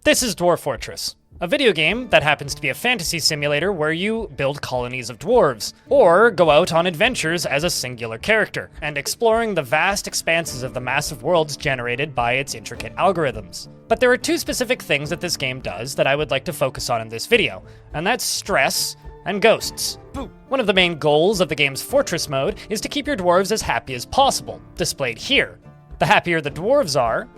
This is Dwarf Fortress, a video game that happens to be a fantasy simulator where you build colonies of dwarves, or go out on adventures as a singular character, and exploring the vast expanses of the massive worlds generated by its intricate algorithms. But there are two specific things that this game does that I would like to focus on in this video, and that's stress and ghosts. One of the main goals of the game's Fortress mode is to keep your dwarves as happy as possible, displayed here. The happier the dwarves are,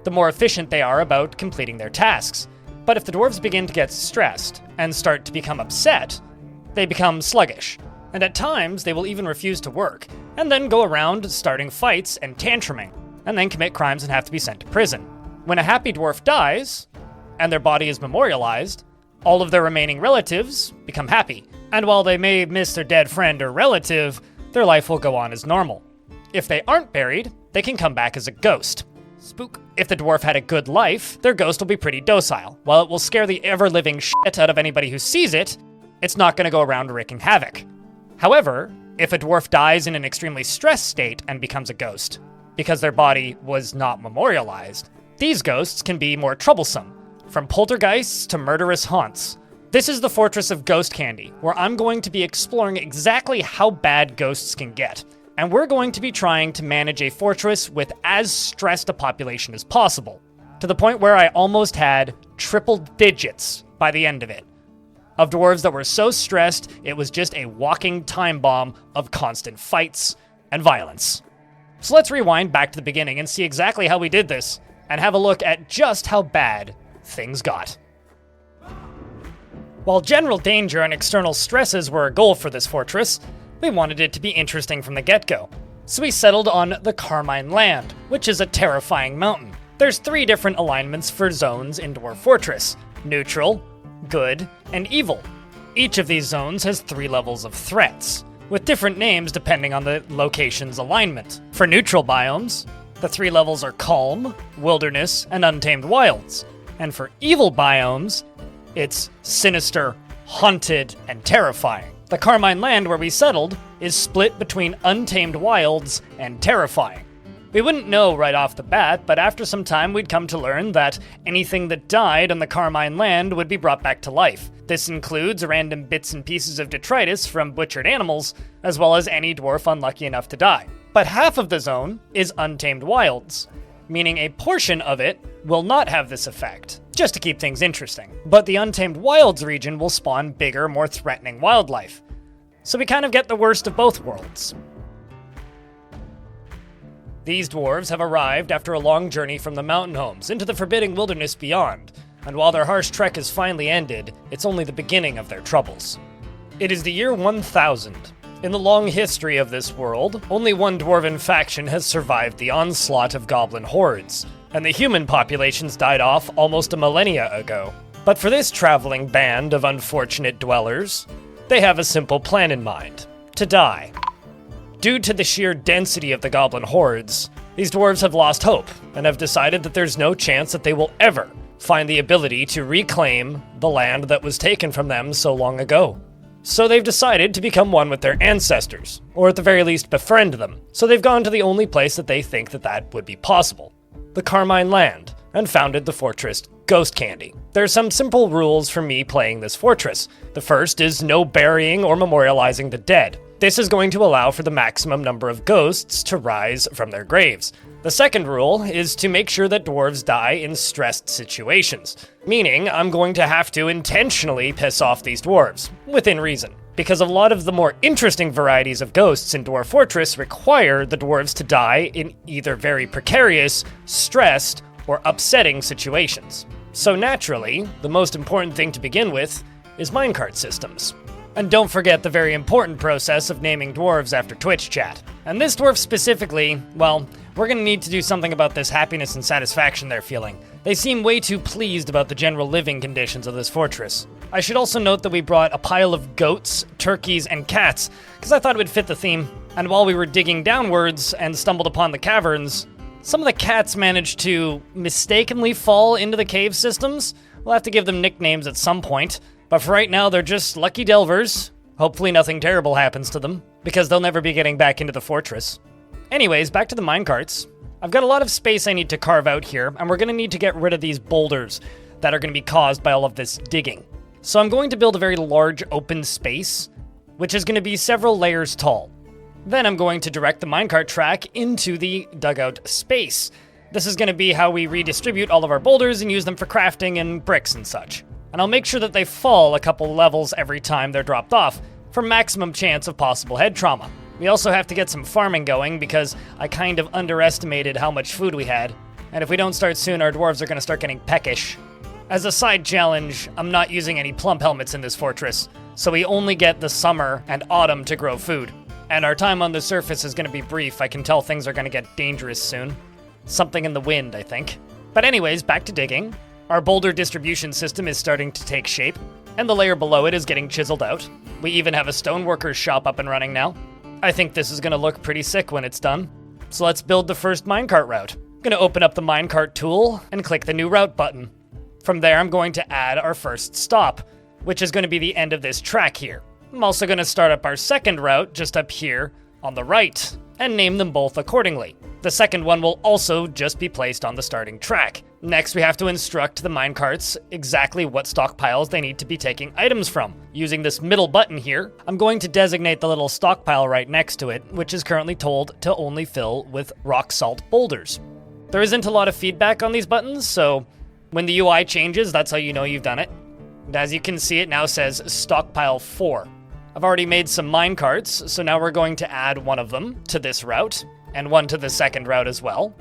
the more efficient they are about completing their tasks. But if the dwarves begin to get stressed and start to become upset, they become sluggish. And at times, they will even refuse to work, and then go around starting fights and tantruming, and then commit crimes and have to be sent to prison. When a happy dwarf dies, and their body is memorialized, all of their remaining relatives become happy. And while they may miss their dead friend or relative, their life will go on as normal. If they aren't buried, they can come back as a ghost. Spook. If the dwarf had a good life, their ghost will be pretty docile. While it will scare the ever-living shit out of anybody who sees it, it's not going to go around wreaking havoc. However, if a dwarf dies in an extremely stressed state and becomes a ghost, because their body was not memorialized, these ghosts can be more troublesome, from poltergeists to murderous haunts. This is the Fortress of Ghost Candy, where I'm going to be exploring exactly how bad ghosts can get. And we're going to be trying to manage a fortress with as stressed a population as possible, to the point where I almost had triple digits by the end of it, of dwarves that were so stressed it was just a walking time bomb of constant fights and violence. So let's rewind back to the beginning and see exactly how we did this, and have a look at just how bad things got. While general danger and external stresses were a goal for this fortress, we wanted it to be interesting from the get-go. So we settled on the Carmine Land, which is a terrifying mountain. There's 3 different alignments for zones in Dwarf Fortress: neutral, good, and evil. Each of these zones has 3 levels of threats, with different names depending on the location's alignment. For neutral biomes, the 3 levels are calm, wilderness, and untamed wilds. And for evil biomes, it's sinister, haunted, and terrifying. The Carmine Land where we settled is split between untamed wilds and terrifying. We wouldn't know right off the bat, but after some time we'd come to learn that anything that died on the Carmine Land would be brought back to life. This includes random bits and pieces of detritus from butchered animals, as well as any dwarf unlucky enough to die. But half of the zone is untamed wilds, meaning a portion of it will not have this effect, just to keep things interesting. But the Untamed Wilds region will spawn bigger, more threatening wildlife. So we kind of get the worst of both worlds. These dwarves have arrived after a long journey from the mountain homes into the forbidding wilderness beyond, and while their harsh trek has finally ended, it's only the beginning of their troubles. It is the year 1000. In the long history of this world, only one dwarven faction has survived the onslaught of goblin hordes, and the human populations died off almost a millennia ago. But for this traveling band of unfortunate dwellers, they have a simple plan in mind: to die. Due to the sheer density of the goblin hordes, these dwarves have lost hope, and have decided that there's no chance that they will ever find the ability to reclaim the land that was taken from them so long ago. So they've decided to become one with their ancestors, or at the very least befriend them. So they've gone to the only place that they think that would be possible: the Carmine Land, and founded the fortress Ghost Candy. There are some simple rules for me playing this fortress. The first is no burying or memorializing the dead. This is going to allow for the maximum number of ghosts to rise from their graves. The second rule is to make sure that dwarves die in stressed situations, meaning I'm going to have to intentionally piss off these dwarves, within reason, because a lot of the more interesting varieties of ghosts in Dwarf Fortress require the dwarves to die in either very precarious, stressed, or upsetting situations. So naturally, the most important thing to begin with is minecart systems. And don't forget the very important process of naming dwarves after Twitch chat. And this dwarf specifically, well, we're gonna need to do something about this happiness and satisfaction they're feeling. They seem way too pleased about the general living conditions of this fortress. I should also note that we brought a pile of goats, turkeys, and cats, because I thought it would fit the theme. And while we were digging downwards and stumbled upon the caverns, some of the cats managed to mistakenly fall into the cave systems. We'll have to give them nicknames at some point. But for right now, they're just lucky delvers. Hopefully nothing terrible happens to them, because they'll never be getting back into the fortress. Anyways, back to the minecarts. I've got a lot of space I need to carve out here, and we're gonna need to get rid of these boulders. that are going to be caused by all of this digging. So I'm going to build a very large open space, which is going to be several layers tall. Then I'm going to direct the minecart track into the dugout space. This is going to be how we redistribute all of our boulders and use them for crafting and bricks and such. And I'll make sure that they fall a couple levels every time they're dropped off, for maximum chance of possible head trauma. We also have to get some farming going because I kind of underestimated how much food we had. And if we don't start soon, our dwarves are going to start getting peckish. As a side challenge, I'm not using any plump helmets in this fortress, so we only get the summer and autumn to grow food. And our time on the surface is going to be brief. I can tell things are going to get dangerous soon. Something in the wind, I think. But anyways, back to digging. Our boulder distribution system is starting to take shape, and the layer below it is getting chiseled out. We even have a stoneworker's shop up and running now. I think this is going to look pretty sick when it's done. So let's build the first minecart route. I'm going to open up the minecart tool and click the new route button. From there, I'm going to add our first stop, which is going to be the end of this track here. I'm also going to start up our second route just up here on the right and name them both accordingly. The second one will also just be placed on the starting track. Next, we have to instruct the minecarts exactly what stockpiles they need to be taking items from. Using this middle button here, I'm going to designate the little stockpile right next to it, which is currently told to only fill with rock salt boulders. There isn't a lot of feedback on these buttons, so when the UI changes, that's how you know you've done it. And as you can see, it now says stockpile 4. I've already made some minecarts, so now we're going to add one of them to this route, and one to the second route as well.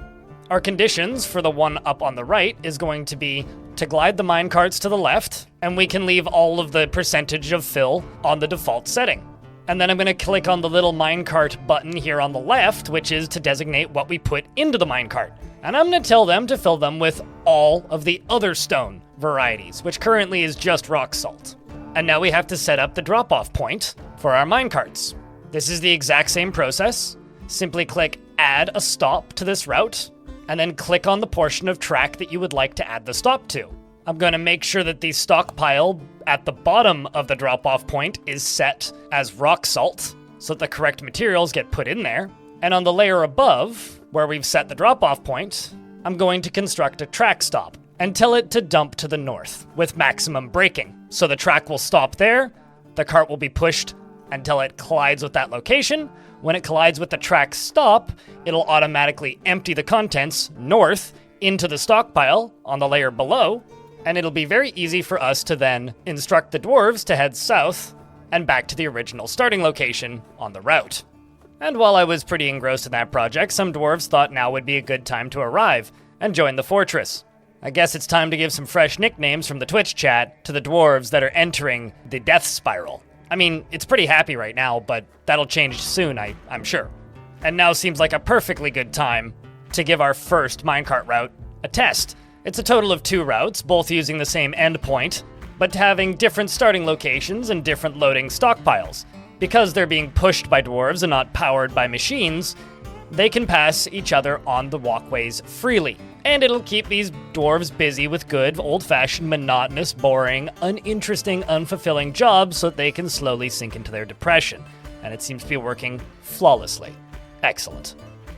Our conditions for the one up on the right is going to be to glide the minecarts to the left, and we can leave all of the percentage of fill on the default setting. And then I'm going to click on the little minecart button here on the left, which is to designate what we put into the minecart. And I'm going to tell them to fill them with all of the other stone varieties, which currently is just rock salt. And now we have to set up the drop-off point for our minecarts. This is the exact same process. Simply click Add a Stop to this route, and then click on the portion of track that you would like to add the stop to. I'm going to make sure that the stockpile at the bottom of the drop-off point is set as rock salt, so that the correct materials get put in there. And on the layer above, where we've set the drop-off point, I'm going to construct a track stop and tell it to dump to the north with maximum braking. So the track will stop there, the cart will be pushed until it collides with that location. When it collides with the track stop, it'll automatically empty the contents north into the stockpile on the layer below, and it'll be very easy for us to then instruct the dwarves to head south and back to the original starting location on the route. And while I was pretty engrossed in that project, some dwarves thought now would be a good time to arrive and join the fortress. I guess it's time to give some fresh nicknames from the Twitch chat to the dwarves that are entering the death spiral. I mean, it's pretty happy right now, but that'll change soon, I'm sure. And now seems like a perfectly good time to give our first minecart route a test. It's a total of 2 routes, both using the same endpoint, but having different starting locations and different loading stockpiles. Because they're being pushed by dwarves and not powered by machines, they can pass each other on the walkways freely. And it'll keep these dwarves busy with good, old-fashioned, monotonous, boring, uninteresting, unfulfilling jobs so that they can slowly sink into their depression. And it seems to be working flawlessly. Excellent.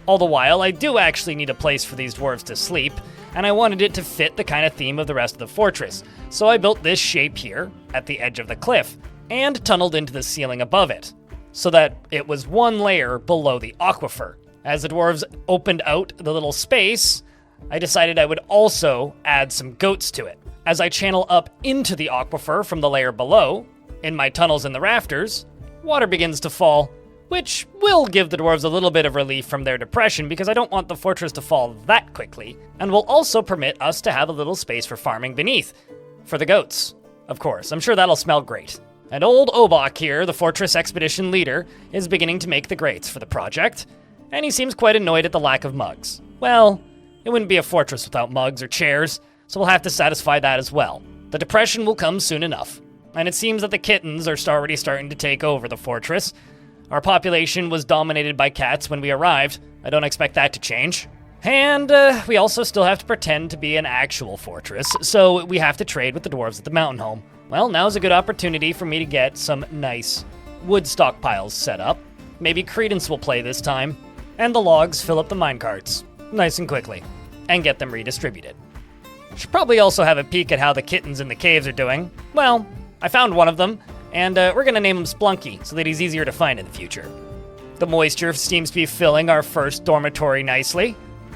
All the while, I do actually need a place for these dwarves to sleep, and I wanted it to fit the kind of theme of the rest of the fortress. So I built this shape here, at the edge of the cliff, and tunneled into the ceiling above it, so that it was one layer below the aquifer. As the dwarves opened out the little space, I decided I would also add some goats to it. As I channel up into the aquifer from the layer below, in my tunnels in the rafters, water begins to fall, which will give the dwarves a little bit of relief from their depression because I don't want the fortress to fall that quickly, and will also permit us to have a little space for farming beneath. For the goats, of course. I'm sure that'll smell great. And old Obak here, the fortress expedition leader, is beginning to make the grates for the project, and he seems quite annoyed at the lack of mugs. Well, it wouldn't be a fortress without mugs or chairs, so we'll have to satisfy that as well. The depression will come soon enough, and it seems that the kittens are already starting to take over the fortress. Our population was dominated by cats when we arrived. I don't expect that to change. And we also still have to pretend to be an actual fortress, so we have to trade with the dwarves at the mountain home. Well, now's a good opportunity for me to get some nice wood stockpiles set up. Maybe Credence will play this time, and the logs fill up the minecarts nice and quickly, and get them redistributed. Should probably also have a peek at how the kittens in the caves are doing. Well, I found one of them, and we're gonna name him Splunky so that he's easier to find in the future. The moisture seems to be filling our first dormitory nicely,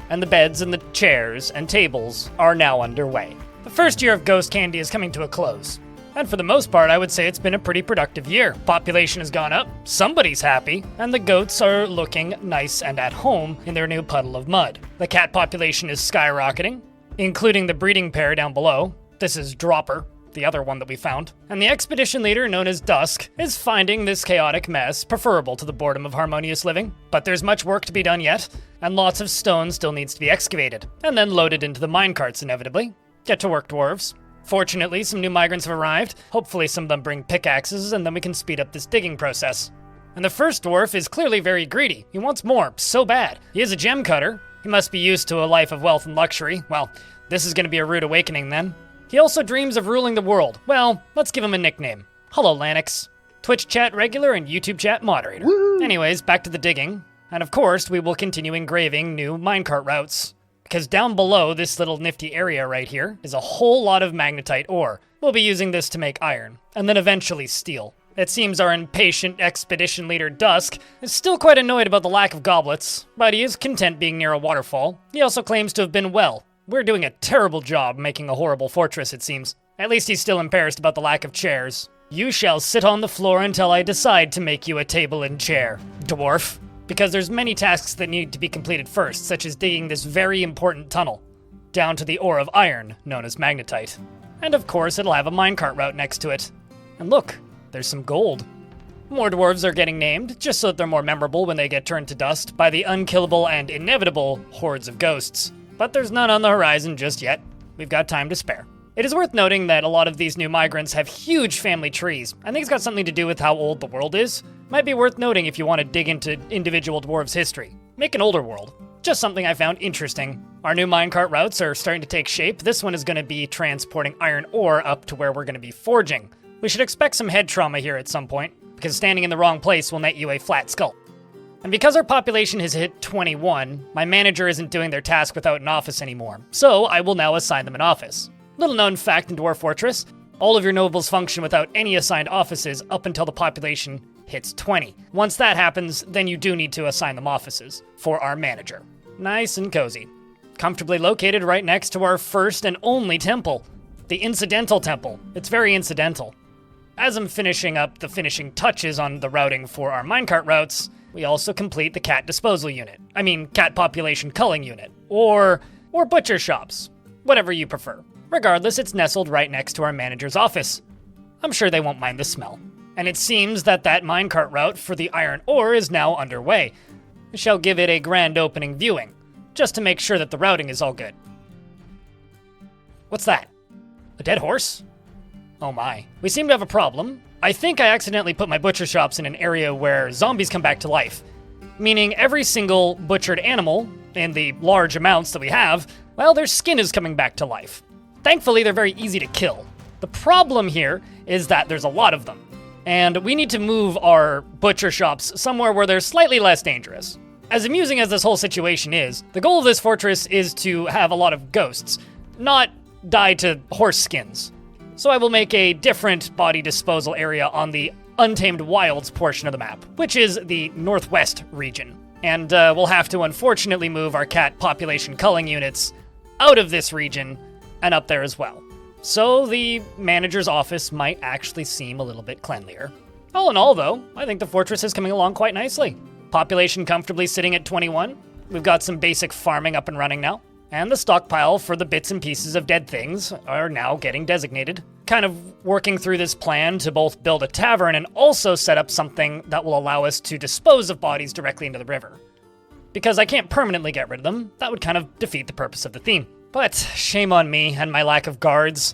and the beds and the chairs and tables are now underway. The first year of Ghost Candy is coming to a close, and for the most part, I would say it's been a pretty productive year. Population has gone up, somebody's happy, and the goats are looking nice and at home in their new puddle of mud. The cat population is skyrocketing, including the breeding pair down below. This is Dropper, the other one that we found. And the expedition leader, known as Dusk, is finding this chaotic mess preferable to the boredom of harmonious living. But there's much work to be done yet, and lots of stone still needs to be excavated, and then loaded into the minecarts inevitably. Get to work, dwarves. Fortunately, some new migrants have arrived. Hopefully some of them bring pickaxes, and then we can speed up this digging process. And the first dwarf is clearly very greedy. He wants more, so bad. He is a gem cutter. He must be used to a life of wealth and luxury. Well, this is going to be a rude awakening then. He also dreams of ruling the world. Well, let's give him a nickname. Hello, Lanix. Twitch chat regular and YouTube chat moderator. Woo! Anyways, back to the digging. And of course, we will continue engraving new minecart routes. Because down below this little nifty area right here is a whole lot of magnetite ore. We'll be using this to make iron, and then eventually steel. It seems our impatient expedition leader Dusk is still quite annoyed about the lack of goblets, but he is content being near a waterfall. He also claims to have been well. We're doing a terrible job making a horrible fortress, it seems. At least he's still embarrassed about the lack of chairs. You shall sit on the floor until I decide to make you a table and chair, dwarf. Because there's many tasks that need to be completed first, such as digging this very important tunnel, down to the ore of iron, known as magnetite. And of course, it'll have a minecart route next to it. And look, there's some gold. More dwarves are getting named, just so that they're more memorable when they get turned to dust by the unkillable and inevitable hordes of ghosts. But there's none on the horizon just yet. We've got time to spare. It is worth noting that a lot of these new migrants have huge family trees. I think it's got something to do with how old the world is. Might be worth noting if you want to dig into individual dwarves' history. Make an older world. Just something I found interesting. Our new minecart routes are starting to take shape. This one is going to be transporting iron ore up to where we're going to be forging. We should expect some head trauma here at some point, because standing in the wrong place will net you a flat skull. And because our population has hit 21, my manager isn't doing their task without an office anymore, so I will now assign them an office. Little known fact in Dwarf Fortress, all of your nobles function without any assigned offices up until the population hits 20. Once that happens, then you do need to assign them offices for our manager. Nice and cozy. Comfortably located right next to our first and only temple, the Incidental Temple. It's very incidental. As I'm finishing up the finishing touches on the routing for our minecart routes, we also complete the cat disposal unit. I mean, cat population culling unit. Or butcher shops. Whatever you prefer. Regardless, it's nestled right next to our manager's office. I'm sure they won't mind the smell. And it seems that minecart route for the iron ore is now underway. I shall give it a grand opening viewing, just to make sure that the routing is all good. What's that? A dead horse? Oh my. We seem to have a problem. I think I accidentally put my butcher shops in an area where zombies come back to life. Meaning every single butchered animal, in the large amounts that we have, well, their skin is coming back to life. Thankfully, they're very easy to kill. The problem here is that there's a lot of them, and we need to move our butcher shops somewhere where they're slightly less dangerous. As amusing as this whole situation is, the goal of this fortress is to have a lot of ghosts, not die to horse skins. So I will make a different body disposal area on the Untamed Wilds portion of the map, which is the northwest region. And we'll have to unfortunately move our cat population culling units out of this region and up there as well. So the manager's office might actually seem a little bit cleanlier. All in all, though, I think the fortress is coming along quite nicely. Population comfortably sitting at 21. We've got some basic farming up and running now. And the stockpile for the bits and pieces of dead things are now getting designated. Kind of working through this plan to both build a tavern and also set up something that will allow us to dispose of bodies directly into the river. Because I can't permanently get rid of them, that would kind of defeat the purpose of the theme. But shame on me and my lack of guards.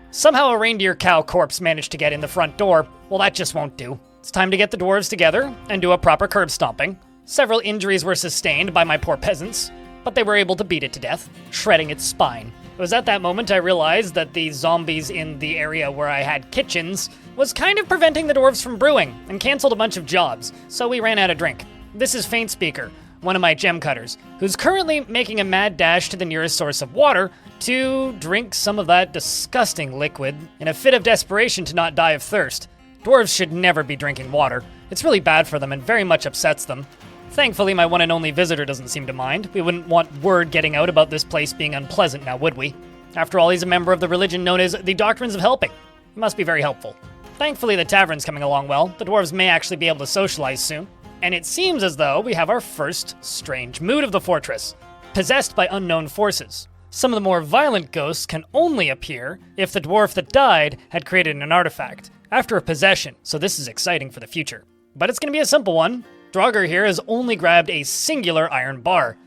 Somehow a reindeer cow corpse managed to get in the front door. Well, that just won't do. It's time to get the dwarves together and do a proper curb stomping. Several injuries were sustained by my poor peasants, but they were able to beat it to death, shredding its spine. It was at that moment I realized that the zombies in the area where I had kitchens was kind of preventing the dwarves from brewing, and canceled a bunch of jobs, so we ran out of drink. This is Faint Speaker, one of my gem cutters, who's currently making a mad dash to the nearest source of water to drink some of that disgusting liquid in a fit of desperation to not die of thirst. Dwarves should never be drinking water. It's really bad for them and very much upsets them. Thankfully, my one and only visitor doesn't seem to mind. We wouldn't want word getting out about this place being unpleasant now, would we? After all, he's a member of the religion known as the Doctrines of Helping. It must be very helpful. Thankfully, the tavern's coming along well. The dwarves may actually be able to socialize soon. And it seems as though we have our first strange mood of the fortress, possessed by unknown forces. Some of the more violent ghosts can only appear if the dwarf that died had created an artifact after a possession, so this is exciting for the future. But it's going to be a simple one. Draugr here has only grabbed a singular iron bar.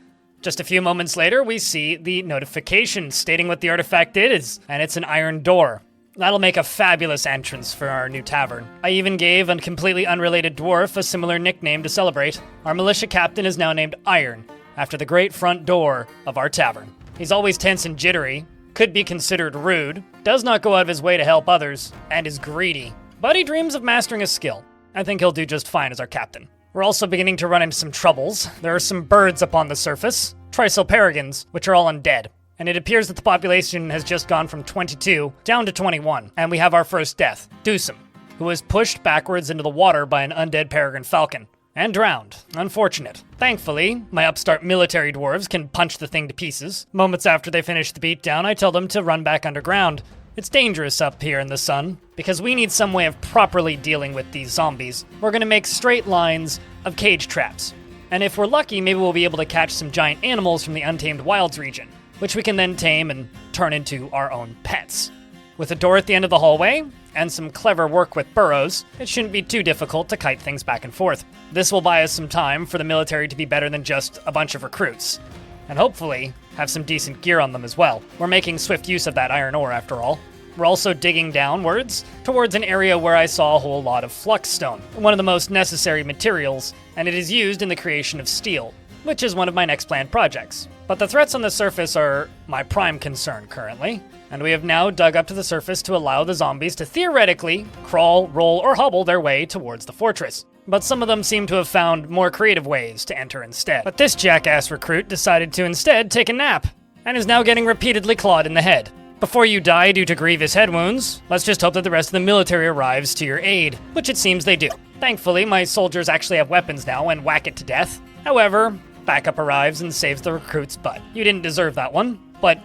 Just a few moments later, we see the notification stating what the artifact is, and it's an iron door. That'll make a fabulous entrance for our new tavern. I even gave a completely unrelated dwarf a similar nickname to celebrate. Our militia captain is now named Iron, after the great front door of our tavern. He's always tense and jittery, could be considered rude, does not go out of his way to help others, and is greedy. But he dreams of mastering a skill. I think he'll do just fine as our captain. We're also beginning to run into some troubles. There are some birds up on the surface, Trisulperigons, which are all undead. And it appears that the population has just gone from 22 down to 21. And we have our first death, Dusum, who was pushed backwards into the water by an undead peregrine falcon. And drowned. Unfortunate. Thankfully, my upstart military dwarves can punch the thing to pieces. Moments after they finish the beatdown, I tell them to run back underground. It's dangerous up here in the sun, because we need some way of properly dealing with these zombies. We're gonna make straight lines of cage traps. And if we're lucky, maybe we'll be able to catch some giant animals from the Untamed Wilds region, which we can then tame and turn into our own pets. With a door at the end of the hallway, and some clever work with burrows, it shouldn't be too difficult to kite things back and forth. This will buy us some time for the military to be better than just a bunch of recruits, and hopefully have some decent gear on them as well. We're making swift use of that iron ore after all. We're also digging downwards towards an area where I saw a whole lot of fluxstone, one of the most necessary materials, and it is used in the creation of steel, which is one of my next planned projects. But the threats on the surface are my prime concern currently, and we have now dug up to the surface to allow the zombies to theoretically crawl, roll, or hobble their way towards the fortress. But some of them seem to have found more creative ways to enter instead. But this jackass recruit decided to instead take a nap, and is now getting repeatedly clawed in the head. Before you die due to grievous head wounds, let's just hope that the rest of the military arrives to your aid, which it seems they do. Thankfully, my soldiers actually have weapons now and whack it to death. However, backup arrives and saves the recruit's butt. You didn't deserve that one, but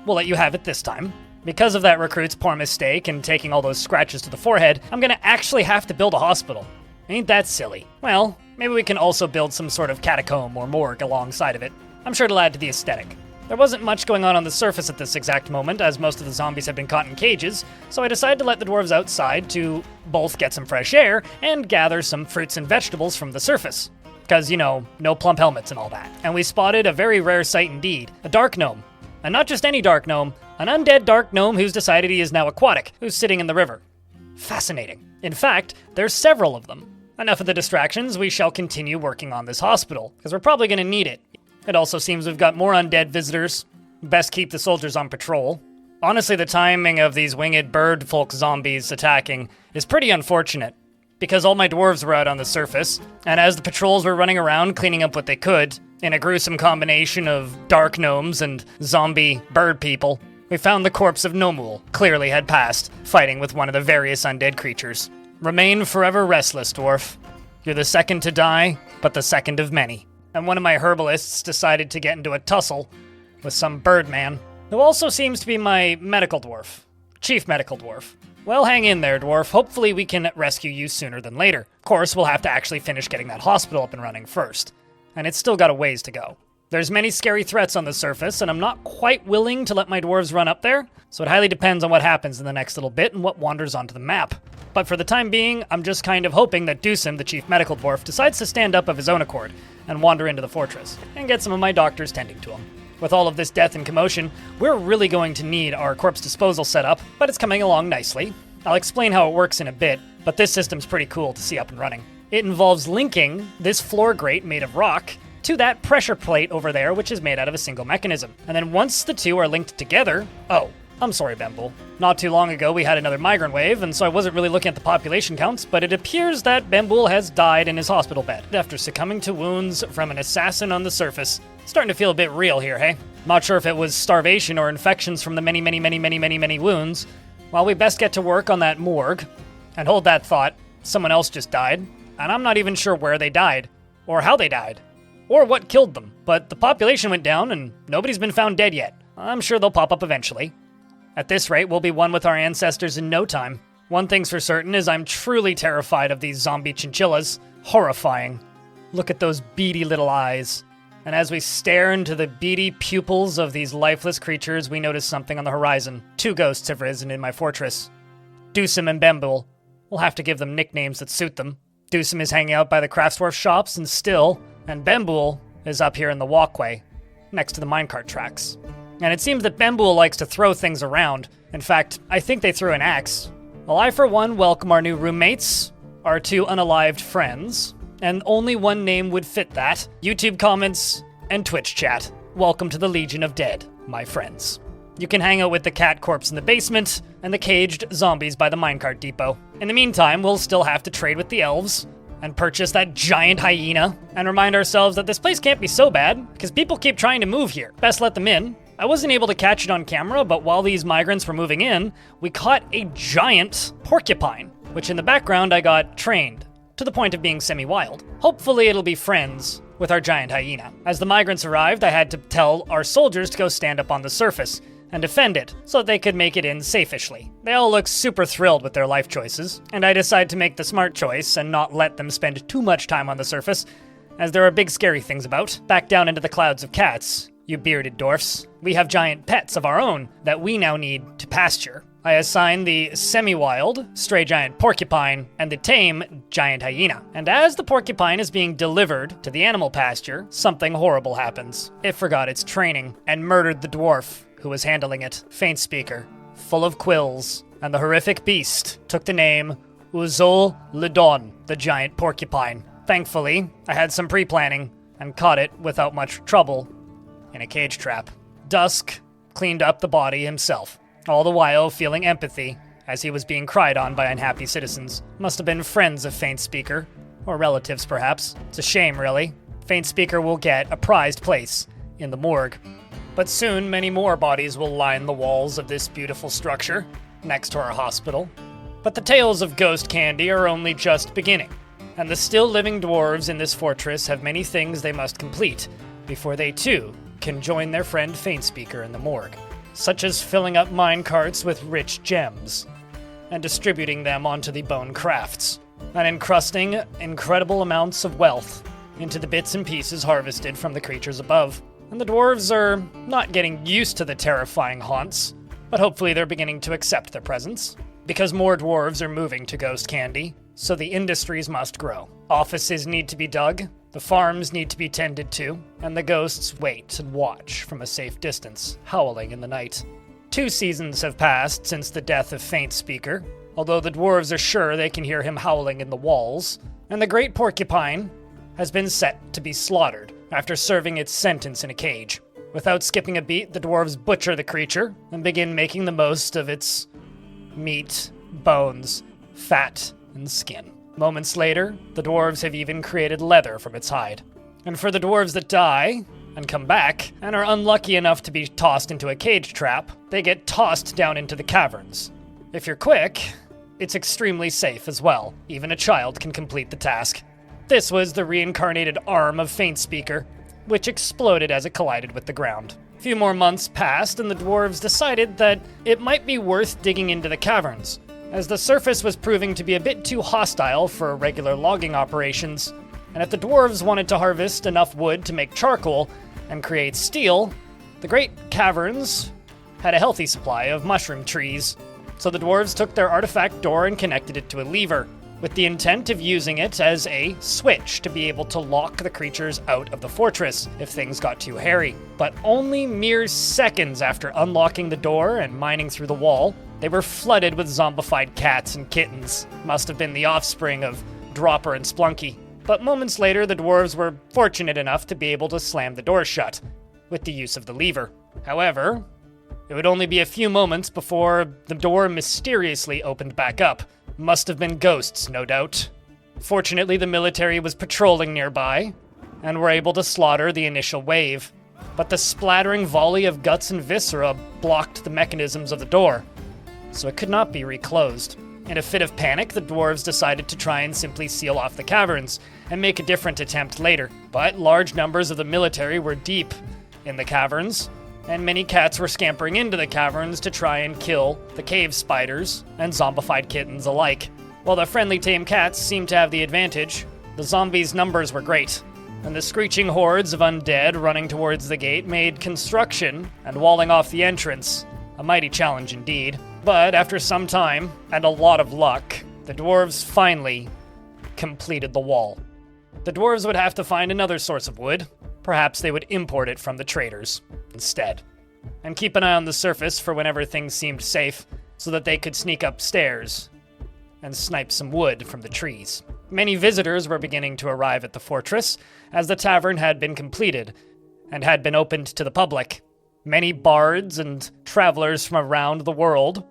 we'll let you have it this time. Because of that recruit's poor mistake and taking all those scratches to the forehead, I'm gonna actually have to build a hospital. Ain't that silly? Well, maybe we can also build some sort of catacomb or morgue alongside of it. I'm sure it'll add to the aesthetic. There wasn't much going on the surface at this exact moment, as most of the zombies had been caught in cages, so I decided to let the dwarves outside to both get some fresh air and gather some fruits and vegetables from the surface. Because, you know, no plump helmets and all that. And we spotted a very rare sight indeed, a dark gnome. And not just any dark gnome, an undead dark gnome who's decided he is now aquatic, who's sitting in the river. Fascinating. In fact, there's several of them. Enough of the distractions, we shall continue working on this hospital, because we're probably going to need it. It also seems we've got more undead visitors. Best keep the soldiers on patrol. Honestly, the timing of these winged bird folk zombies attacking is pretty unfortunate, because all my dwarves were out on the surface, and as the patrols were running around cleaning up what they could, in a gruesome combination of dark gnomes and zombie bird people, we found the corpse of Nomul, clearly had passed, fighting with one of the various undead creatures. Remain forever restless, dwarf. You're the second to die, but the second of many. And one of my herbalists decided to get into a tussle with some birdman, who also seems to be my medical dwarf. Chief medical dwarf. Well, hang in there, dwarf. Hopefully we can rescue you sooner than later. Of course, we'll have to actually finish getting that hospital up and running first. And it's still got a ways to go. There's many scary threats on the surface, and I'm not quite willing to let my dwarves run up there, so it highly depends on what happens in the next little bit and what wanders onto the map. But for the time being, I'm just kind of hoping that Dusum, the chief medical dwarf, decides to stand up of his own accord and wander into the fortress, and get some of my doctors tending to him. With all of this death and commotion, we're really going to need our corpse disposal set up, but it's coming along nicely. I'll explain how it works in a bit, but this system's pretty cool to see up and running. It involves linking this floor grate made of rock to that pressure plate over there, which is made out of a single mechanism. And then once the two are linked together, I'm sorry, Bembul. Not too long ago, we had another migrant wave, and so I wasn't really looking at the population counts, but it appears that Bembul has died in his hospital bed after succumbing to wounds from an assassin on the surface. Starting to feel a bit real here, hey? Not sure if it was starvation or infections from the many wounds. Well, we best get to work on that morgue. And hold that thought, someone else just died, and I'm not even sure where they died, or how they died, or what killed them. But the population went down, and nobody's been found dead yet. I'm sure they'll pop up eventually. At this rate, we'll be one with our ancestors in no time. One thing's for certain is I'm truly terrified of these zombie chinchillas. Horrifying. Look at those beady little eyes. And as we stare into the beady pupils of these lifeless creatures, we notice something on the horizon. 2 ghosts have risen in my fortress. Dusum and Bembul. We'll have to give them nicknames that suit them. Dusum is hanging out by the craftsdwarf shops and still, and Bembul is up here in the walkway, next to the minecart tracks. And it seems that Bembul likes to throw things around. In fact, I think they threw an axe. Well, I for one welcome our new roommates, our 2 unalived friends, and only one name would fit that. YouTube comments and Twitch chat. Welcome to the Legion of Dead, my friends. You can hang out with the cat corpse in the basement and the caged zombies by the minecart depot. In the meantime, we'll still have to trade with the elves and purchase that giant hyena and remind ourselves that this place can't be so bad because people keep trying to move here. Best let them in. I wasn't able to catch it on camera, but while these migrants were moving in, we caught a giant porcupine, which in the background I got trained to the point of being semi-wild. Hopefully it'll be friends with our giant hyena. As the migrants arrived, I had to tell our soldiers to go stand up on the surface and defend it so that they could make it in safely. They all look super thrilled with their life choices, and I decided to make the smart choice and not let them spend too much time on the surface, as there are big scary things about. Back down into the clouds of cats, you bearded dwarfs. We have giant pets of our own that we now need to pasture. I assign the semi-wild stray giant porcupine and the tame giant hyena. And as the porcupine is being delivered to the animal pasture, something horrible happens. It forgot its training and murdered the dwarf who was handling it. Faint speaker, full of quills, and the horrific beast took the name Uzol Lidon, the giant porcupine. Thankfully, I had some pre-planning and caught it without much trouble in a cage trap. Dusk cleaned up the body himself, all the while feeling empathy as he was being cried on by unhappy citizens. Must have been friends of Faint Speaker, or relatives perhaps. It's a shame, really. Faint Speaker will get a prized place in the morgue. But soon, many more bodies will line the walls of this beautiful structure, next to our hospital. But the tales of ghost candy are only just beginning, and the still living dwarves in this fortress have many things they must complete before they too can join their friend Faint Speaker in the morgue, such as filling up mine carts with rich gems and distributing them onto the bone crafts, and encrusting incredible amounts of wealth into the bits and pieces harvested from the creatures above. And the dwarves are not getting used to the terrifying haunts, but hopefully they're beginning to accept their presence, because more dwarves are moving to Ghost Candy, so the industries must grow. Offices need to be dug, the farms need to be tended to, and the ghosts wait and watch from a safe distance, howling in the night. 2 seasons have passed since the death of Faint Speaker, although the dwarves are sure they can hear him howling in the walls, and the great porcupine has been set to be slaughtered after serving its sentence in a cage. Without skipping a beat, the dwarves butcher the creature and begin making the most of its meat, bones, fat, and skin. Moments later, the dwarves have even created leather from its hide. And for the dwarves that die and come back and are unlucky enough to be tossed into a cage trap, they get tossed down into the caverns. If you're quick, it's extremely safe as well. Even a child can complete the task. This was the reincarnated arm of Faint Speaker, which exploded as it collided with the ground. A few more months passed, and the dwarves decided that it might be worth digging into the caverns, as the surface was proving to be a bit too hostile for regular logging operations, and if the dwarves wanted to harvest enough wood to make charcoal and create steel, the great caverns had a healthy supply of mushroom trees. So the dwarves took their artifact door and connected it to a lever, with the intent of using it as a switch to be able to lock the creatures out of the fortress if things got too hairy. But only mere seconds after unlocking the door and mining through the wall, they were flooded with zombified cats and kittens. Must have been the offspring of Dropper and Splunky. But moments later, the dwarves were fortunate enough to be able to slam the door shut with the use of the lever. However, It would only be a few moments before the door mysteriously opened back up. Must have been ghosts, no doubt. Fortunately, the military was patrolling nearby, and were able to slaughter the initial wave. But the splattering volley of guts and viscera blocked the mechanisms of the door, so it could not be reclosed. In a fit of panic, the dwarves decided to try and simply seal off the caverns, and make a different attempt later. But large numbers of the military were deep in the caverns, and many cats were scampering into the caverns to try and kill the cave spiders and zombified kittens alike. While the friendly tame cats seemed to have the advantage, the zombies' numbers were great, and the screeching hordes of undead running towards the gate made construction and walling off the entrance a mighty challenge indeed. But after some time, and a lot of luck, the dwarves finally completed the wall. The dwarves would have to find another source of wood. Perhaps they would import it from the traders instead, and keep an eye on the surface for whenever things seemed safe, so that they could sneak upstairs and snipe some wood from the trees. Many visitors were beginning to arrive at the fortress, as the tavern had been completed and had been opened to the public. Many bards and travelers from around the world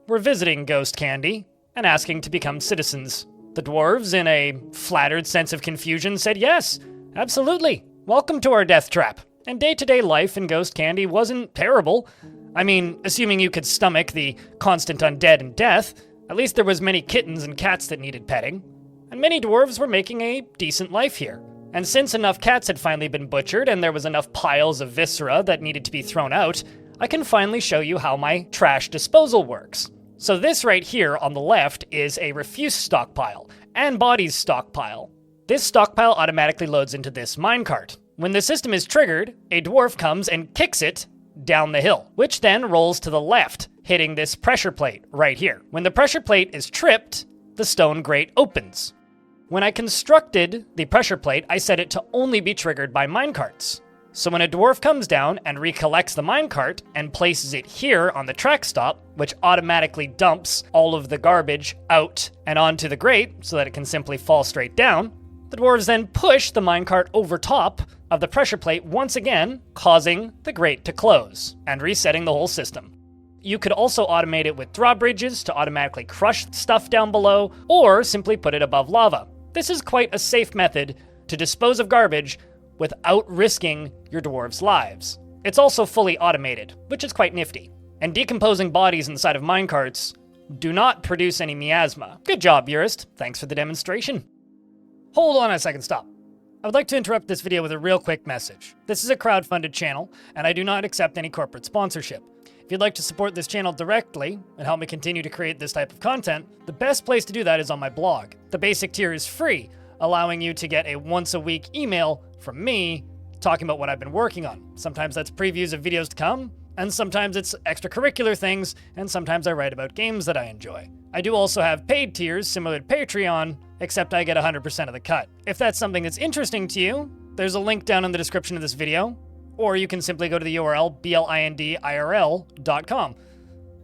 were visiting Ghost Candy and asking to become citizens. The dwarves, in a flattered sense of confusion, said yes, absolutely, welcome to our death trap. And day-to-day life in Ghost Candy wasn't terrible. I mean, assuming you could stomach the constant undead and death, at least there was many kittens and cats that needed petting, and many dwarves were making a decent life here. And since enough cats had finally been butchered and there was enough piles of viscera that needed to be thrown out, I can finally show you how my trash disposal works. So this right here on the left is a refuse stockpile, and bodies stockpile. This stockpile automatically loads into this minecart. When the system is triggered, a dwarf comes and kicks it down the hill, which then rolls to the left, hitting this pressure plate right here. When the pressure plate is tripped, the stone grate opens. When I constructed the pressure plate, I set it to only be triggered by minecarts. So when a dwarf comes down and recollects the minecart and places it here on the track stop, which automatically dumps all of the garbage out and onto the grate so that it can simply fall straight down, the dwarves then push the minecart over top of the pressure plate once again, causing the grate to close and resetting the whole system. You could also automate it with drawbridges to automatically crush stuff down below, or simply put it above lava. This is quite a safe method to dispose of garbage without risking your dwarves' lives. It's also fully automated, which is quite nifty. And decomposing bodies inside of minecarts do not produce any miasma. Good job, Urist. Thanks for the demonstration. Hold on a second, stop. I would like to interrupt this video with a real quick message. This is a crowd-funded channel, and I do not accept any corporate sponsorship. If you'd like to support this channel directly and help me continue to create this type of content, the best place to do that is on my blog. The basic tier is free, allowing you to get a once-a-week email from me talking about what I've been working on. Sometimes that's previews of videos to come, and sometimes it's extracurricular things, and sometimes I write about games that I enjoy. I do also have paid tiers similar to Patreon, except I get 100% of the cut. If that's something that's interesting to you, there's a link down in the description of this video, or you can simply go to the URL blindirl.com.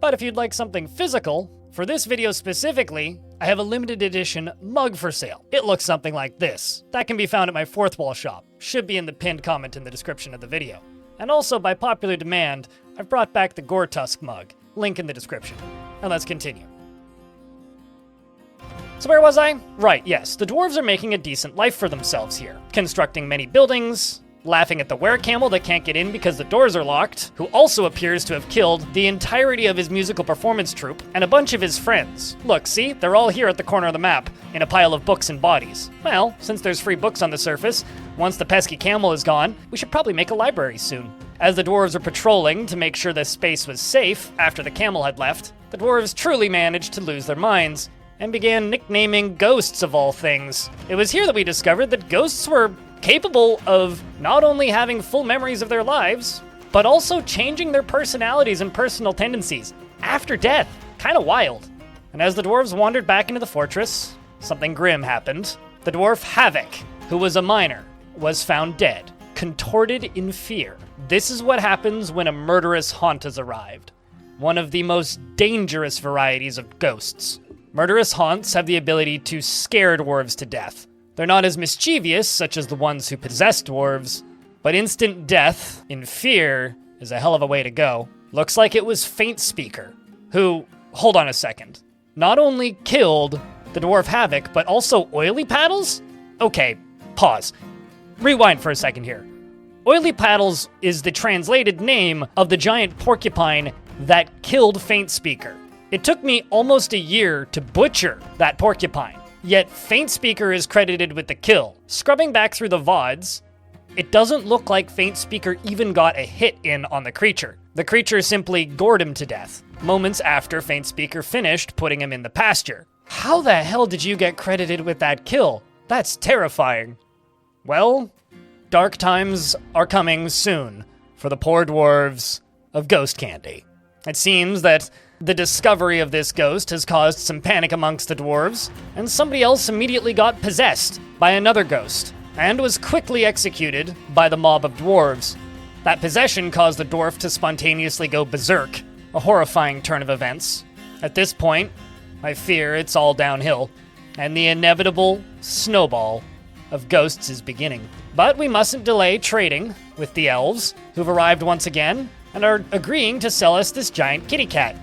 But if you'd like something physical, for this video specifically, I have a limited edition mug for sale. It looks something like this. That can be found at my Fourth Wall shop. Should be in the pinned comment in the description of the video. And also, by popular demand, I've brought back the Gore Tusk mug. Link in the description. And let's continue. So where was I? Right, yes, the dwarves are making a decent life for themselves here. Constructing many buildings, laughing at the were-camel that can't get in because the doors are locked, who also appears to have killed the entirety of his musical performance troupe and a bunch of his friends. Look, see? They're all here at the corner of the map, in a pile of books and bodies. Well, since there's free books on the surface, once the pesky camel is gone, we should probably make a library soon. As the dwarves were patrolling to make sure the space was safe after the camel had left, the dwarves truly managed to lose their minds and began nicknaming ghosts of all things. It was here that we discovered that ghosts were capable of not only having full memories of their lives, but also changing their personalities and personal tendencies after death. Kind of wild. And as the dwarves wandered back into the fortress, something grim happened. The dwarf Havoc, who was a miner, was found dead, contorted in fear. This is what happens when a murderous haunt has arrived. One of the most dangerous varieties of ghosts. Murderous haunts have the ability to scare dwarves to death. They're not as mischievous, such as the ones who possess dwarves, but instant death in fear is a hell of a way to go. looks like it was Faint Speaker, who, hold on a second, not only killed the dwarf Havoc, but also Oily Paddles? Okay, pause. Rewind for a second here. Oily Paddles is the translated name of the giant porcupine that killed Faint Speaker. It took me almost a year to butcher that porcupine, yet Faint Speaker is credited with the kill. Scrubbing back through the VODs, it doesn't look like Faint Speaker even got a hit in on the creature. The creature simply gored him to death, moments after Faint Speaker finished putting him in the pasture. How the hell did you get credited with that kill? That's terrifying. Well, dark times are coming soon for the poor dwarves of Ghost Candy. It seems that the discovery of this ghost has caused some panic amongst the dwarves, and somebody else immediately got possessed by another ghost, and was quickly executed by the mob of dwarves. That possession caused the dwarf to spontaneously go berserk, a horrifying turn of events. At this point, I fear it's all downhill, and the inevitable snowball of ghosts is beginning. But we mustn't delay trading with the elves, who've arrived once again, and are agreeing to sell us this giant kitty cat.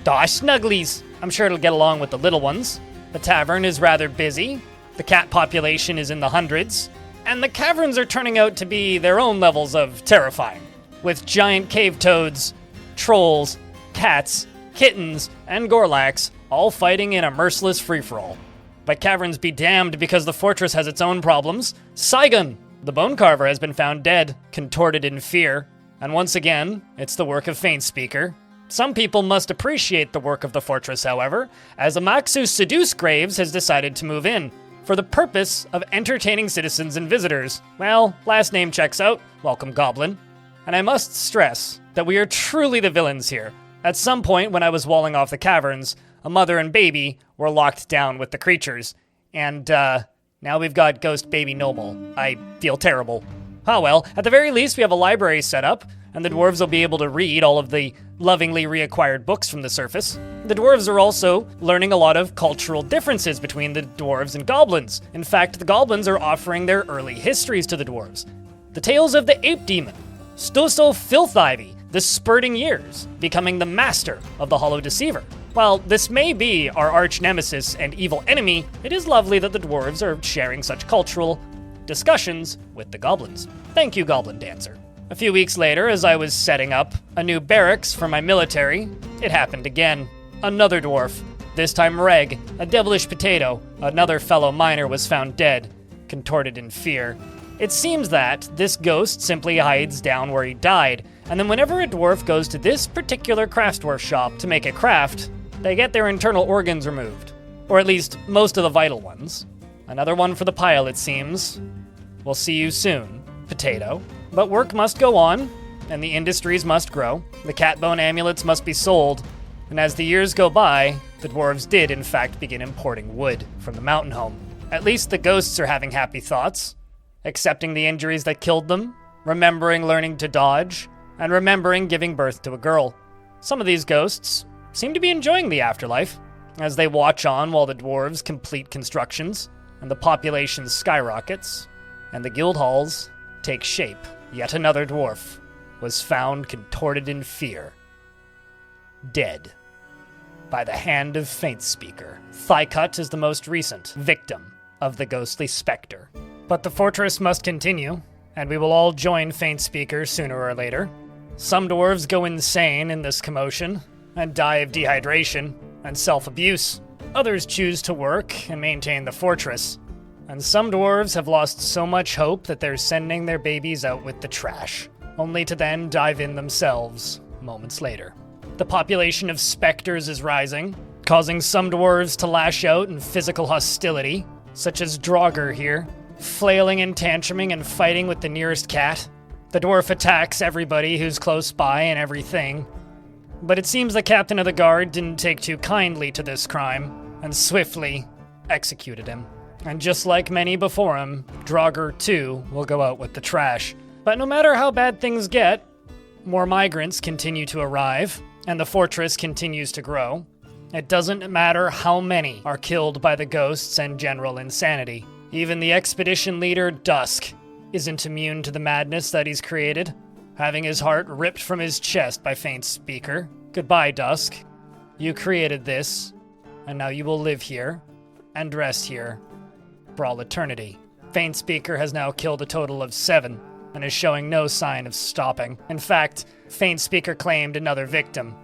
Dosh snugglies! I'm sure it'll get along with the little ones. The tavern is rather busy, the cat population is in the hundreds, and the caverns are turning out to be their own levels of terrifying, with giant cave toads, trolls, cats, kittens, and Gorlax all fighting in a merciless free-for-all. But caverns be damned, because the fortress has its own problems. Saigon, the bone carver, has been found dead, contorted in fear. And once again, it's the work of Faint Speaker. Some people must appreciate the work of the fortress, however, as Amaxu Seduce Graves has decided to move in, for the purpose of entertaining citizens and visitors. Well, last name checks out. Welcome, Goblin. And I must stress that we are truly the villains here. At some point when I was walling off the caverns, a mother and baby were locked down with the creatures, and now we've got Ghost Baby Noble. I feel terrible. Oh well, at the very least we have a library set up, and the dwarves will be able to read all of the lovingly reacquired books from the surface. The dwarves are also learning a lot of cultural differences between the dwarves and goblins. In fact, the goblins are offering their early histories to the dwarves. The tales of the ape demon, Stoso Filth Ivy, the Spurting Years, becoming the master of the Hollow Deceiver. While this may be our arch nemesis and evil enemy, it is lovely that the dwarves are sharing such cultural discussions with the goblins. Thank you, Goblin Dancer. A few weeks later, as I was setting up a new barracks for my military, it happened again. Another dwarf, this time Reg, a devilish potato, another fellow miner, was found dead, contorted in fear. It seems that this ghost simply hides down where he died, and then whenever a dwarf goes to this particular craftsdwarf shop to make a craft, they get their internal organs removed. Or at least, most of the vital ones. Another one for the pile, it seems. We'll see you soon, potato. But work must go on, and the industries must grow. The cat bone amulets must be sold, and as the years go by, the dwarves did in fact begin importing wood from the mountain home. At least the ghosts are having happy thoughts, accepting the injuries that killed them, remembering learning to dodge, and remembering giving birth to a girl. Some of these ghosts seem to be enjoying the afterlife, as they watch on while the dwarves complete constructions, and the population skyrockets, and the guild halls take shape. Yet another dwarf was found contorted in fear, dead by the hand of Faint Speaker. Thighcut is the most recent victim of the ghostly specter. But the fortress must continue, and we will all join Faint Speaker sooner or later. Some dwarves go insane in this commotion, and die of dehydration and self-abuse. Others choose to work and maintain the fortress. And some dwarves have lost so much hope that they're sending their babies out with the trash, only to then dive in themselves moments later. The population of specters is rising, causing some dwarves to lash out in physical hostility, such as Draugr here, flailing and tantruming and fighting with the nearest cat. The dwarf attacks everybody who's close by and everything. But it seems the captain of the guard didn't take too kindly to this crime, and swiftly executed him. And just like many before him, Draugr too will go out with the trash. But no matter how bad things get, more migrants continue to arrive, and the fortress continues to grow. It doesn't matter how many are killed by the ghosts and general insanity. Even the expedition leader, Dusk, isn't immune to the madness that he's created. having his heart ripped from his chest by Faint Speaker. Goodbye, Dusk. You created this, and now you will live here and rest here for all eternity. Faint Speaker has now killed a total of 7 and is showing no sign of stopping. In fact, Faint Speaker claimed another victim,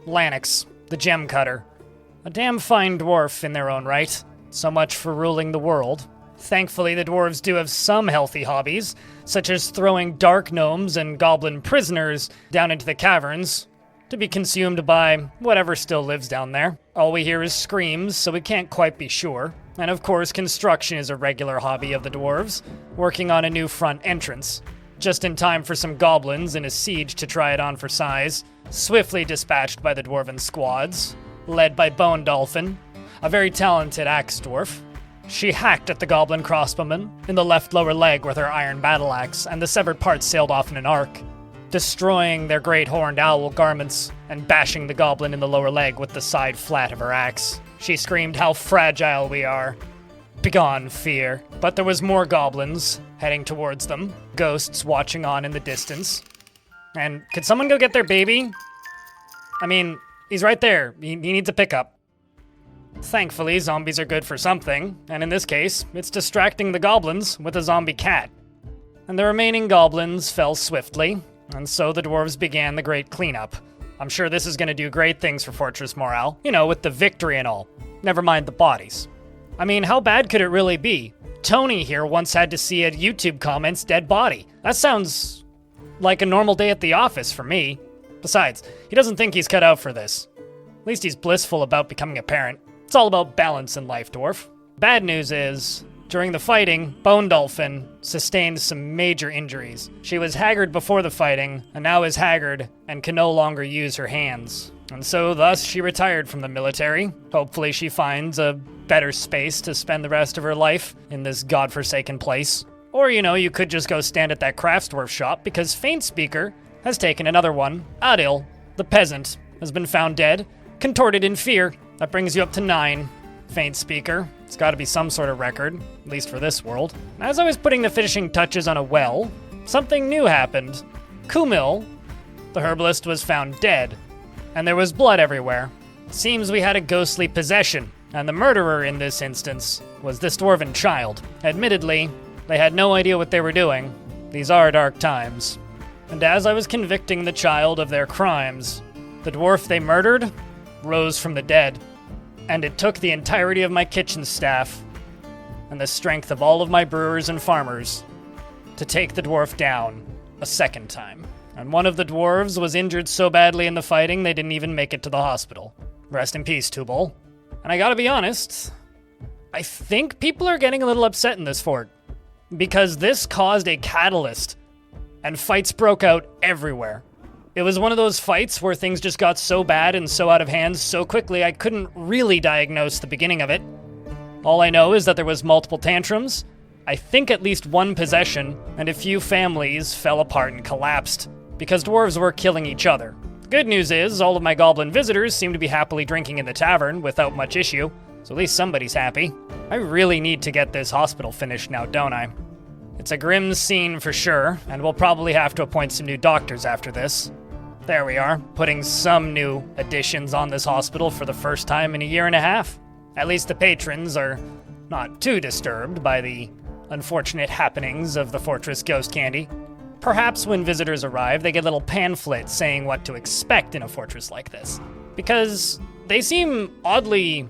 Lanix, the Gem Cutter. A damn fine dwarf in their own right. So much for ruling the world. Thankfully, the dwarves do have some healthy hobbies, such as throwing dark gnomes and goblin prisoners down into the caverns to be consumed by whatever still lives down there. All we hear is screams, so we can't quite be sure. And of course, construction is a regular hobby of the dwarves, working on a new front entrance. Just in time for some goblins in a siege to try it on for size, swiftly dispatched by the dwarven squads, led by Bone Dolphin, a very talented axe dwarf. She hacked at the goblin crossbowman in the left lower leg with her iron battle axe, and the severed parts sailed off in an arc, destroying their great horned owl garments and bashing the goblin in the lower leg with the side flat of her axe. She screamed how fragile we are. Begone, fear. But there was more goblins heading towards them, ghosts watching on in the distance. And could someone go get their baby? I mean, he's right there. He needs a pickup. Thankfully, zombies are good for something, and in this case, it's distracting the goblins with a zombie cat. And the remaining goblins fell swiftly, and so the dwarves began the great cleanup. I'm sure this is going to do great things for fortress morale, you know, with the victory and all. Never mind the bodies. I mean, how bad could it really be? Tony here once had to see a YouTube comment's dead body. That sounds like a normal day at the office for me. Besides, he doesn't think he's cut out for this. At least he's blissful about becoming a parent. It's all about balance in life, dwarf. Bad news is, during the fighting, Bone Dolphin sustained some major injuries. She was haggard before the fighting, and now is haggard and can no longer use her hands. And so thus she retired from the military. Hopefully she finds a better space to spend the rest of her life in this godforsaken place. Or, you know, you could just go stand at that craftsdwarf shop, because Faint Speaker has taken another one. Adil, the peasant, has been found dead, contorted in fear. That brings you up to 9. Faint Speaker. It's got to be some sort of record, at least for this world. As I was putting the finishing touches on a well, something new happened. Kumil, the herbalist, was found dead, and there was blood everywhere. Seems we had a ghostly possession, and the murderer in this instance was this dwarven child. Admittedly, they had no idea what they were doing. These are dark times. And as I was convicting the child of their crimes, the dwarf they murdered rose from the dead. And it took the entirety of my kitchen staff and the strength of all of my brewers and farmers to take the dwarf down a second time. And one of the dwarves was injured so badly in the fighting they didn't even make it to the hospital. Rest in peace, Tubal. And I gotta be honest, I think people are getting a little upset in this fort, because this caused a catalyst, and fights broke out everywhere. It was one of those fights where things just got so bad and so out of hand so quickly I couldn't really diagnose the beginning of it. All I know is that there was multiple tantrums, I think at least one possession, and a few families fell apart and collapsed, because dwarves were killing each other. Good news is, all of my goblin visitors seem to be happily drinking in the tavern without much issue, so at least somebody's happy. I really need to get this hospital finished now, don't I? It's a grim scene for sure, and we'll probably have to appoint some new doctors after this. There we are, putting some new additions on this hospital for the first time in a year and a half. At least the patrons are not too disturbed by the unfortunate happenings of the Fortress Ghost Candy. Perhaps when visitors arrive, they get little pamphlets saying what to expect in a fortress like this, because they seem oddly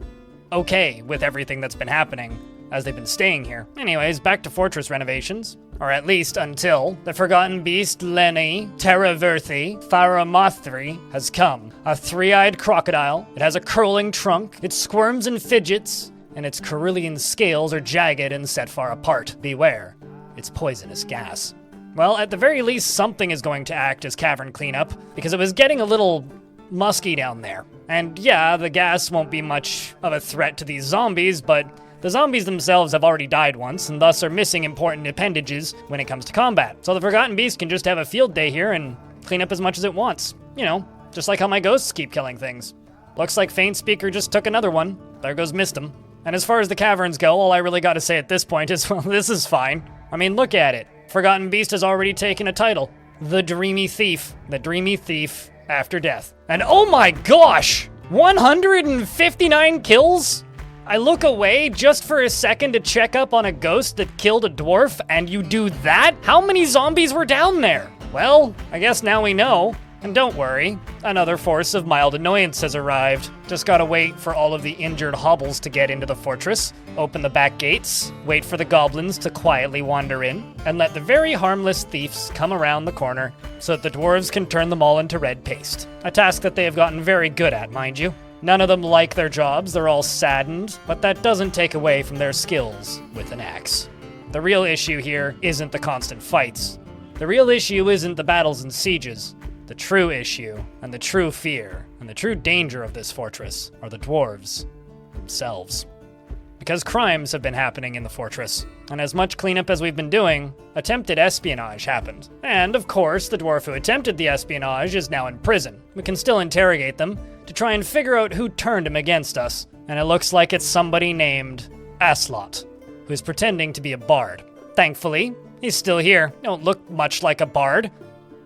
okay with everything that's been happening as they've been staying here. Anyways, back to fortress renovations. Or at least until the forgotten beast Lenny Terraverthi Faramothri has come. A 3-eyed crocodile. It has a curling trunk. It squirms and fidgets, and its cerulean scales are jagged and set far apart. Beware, it's poisonous gas. Well, at the very least, something is going to act as cavern cleanup, because it was getting a little musky down there. And yeah, the gas won't be much of a threat to these zombies, but the zombies themselves have already died once, and thus are missing important appendages when it comes to combat. So the Forgotten Beast can just have a field day here and clean up as much as it wants. You know, just like how my ghosts keep killing things. Looks like Faint Speaker just took another one. There goes Mistum. And as far as the caverns go, all I really gotta say at this point is, well, this is fine. I mean, look at it. Forgotten Beast has already taken a title. the dreamy thief after death. And oh my gosh, 159 kills? I look away just for a second to check up on a ghost that killed a dwarf, and you do that? How many zombies were down there? Well, I guess now we know. And don't worry, another force of mild annoyance has arrived. Just gotta wait for all of the injured hobbles to get into the fortress, open the back gates, wait for the goblins to quietly wander in, and let the very harmless thieves come around the corner so that the dwarves can turn them all into red paste. A task that they have gotten very good at, mind you. None of them like their jobs, they're all saddened, but that doesn't take away from their skills with an axe. The real issue here isn't the constant fights. The real issue isn't the battles and sieges. The true issue, and the true fear, and the true danger of this fortress are the dwarves themselves. Because crimes have been happening in the fortress, and as much cleanup as we've been doing, attempted espionage happened. And, of course, the dwarf who attempted the espionage is now in prison. We can still interrogate them to try and figure out who turned him against us, and it looks like it's somebody named Aslot, who's pretending to be a bard. Thankfully, he's still here. Don't look much like a bard,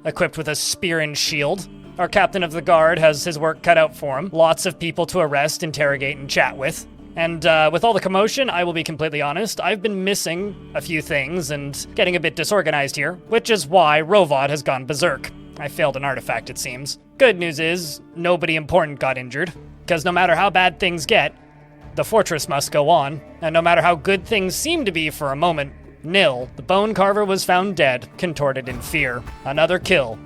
equipped with a spear and shield. Our captain of the guard has his work cut out for him. Lots of people to arrest, interrogate, and chat with. And with all the commotion, I will be completely honest, I've been missing a few things and getting a bit disorganized here, which is why Rovad has gone berserk. I failed an artifact, it seems. Good news is, nobody important got injured, because no matter how bad things get, the fortress must go on, and no matter how good things seem to be for a moment, nil. The bone carver was found dead, contorted in fear. Another kill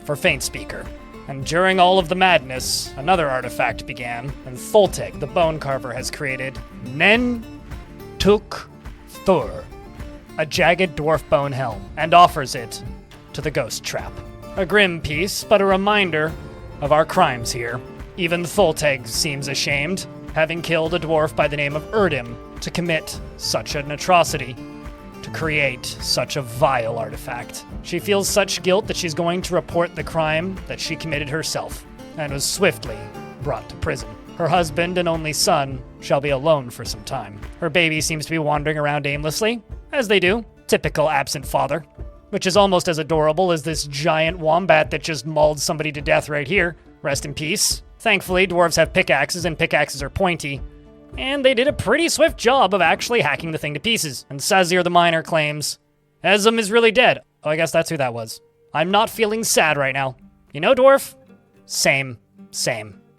for Faint Speaker. And during all of the madness, another artifact began, and Tholteg, the bone carver, has created Nen Tuk Thur, a jagged dwarf bone helm, and offers it to the ghost trap. A grim piece, but a reminder of our crimes here. Even Tholteg seems ashamed, having killed a dwarf by the name of Erdim to commit such an atrocity, to create such a vile artifact. She feels such guilt that she's going to report the crime that she committed herself, and was swiftly brought to prison. Her husband and only son shall be alone for some time. Her baby seems to be wandering around aimlessly, as they do. Typical absent father, which is almost as adorable as this giant wombat that just mauled somebody to death right here. Rest in peace. Thankfully, dwarves have pickaxes, and pickaxes are pointy, and they did a pretty swift job of actually hacking the thing to pieces. And Sazir the Miner claims, Ezum is really dead. Oh, I guess that's who that was. I'm not feeling sad right now. You know, dwarf? Same.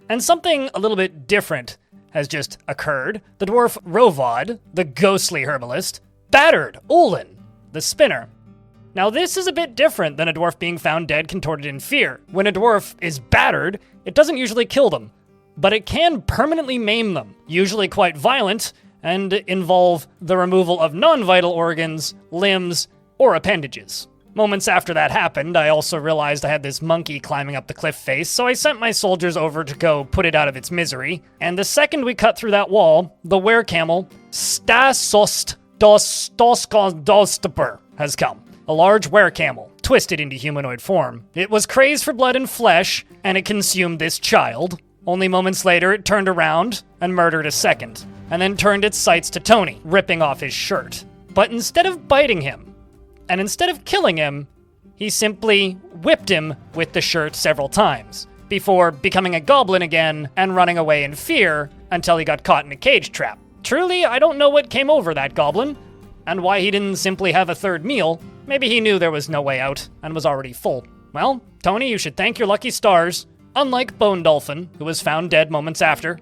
And something a little bit different has just occurred. The dwarf Rovad, the ghostly herbalist, battered Olin, the spinner. Now, this is a bit different than a dwarf being found dead, contorted in fear. When a dwarf is battered, it doesn't usually kill them, but it can permanently maim them, usually quite violent, and involve the removal of non-vital organs, limbs, or appendages. Moments after that happened, I also realized I had this monkey climbing up the cliff face, so I sent my soldiers over to go put it out of its misery, and the second we cut through that wall, the were-camel, Stasost Dostber, has come. A large were-camel, twisted into humanoid form. It was crazed for blood and flesh, and it consumed this child. Only moments later, it turned around and murdered a second, and then turned its sights to Tony, ripping off his shirt. But instead of biting him, and instead of killing him, he simply whipped him with the shirt several times, before becoming a goblin again and running away in fear until he got caught in a cage trap. Truly, I don't know what came over that goblin, and why he didn't simply have a third meal. Maybe he knew there was no way out, and was already full. Well, Tony, you should thank your lucky stars. Unlike Bone Dolphin, who was found dead moments after,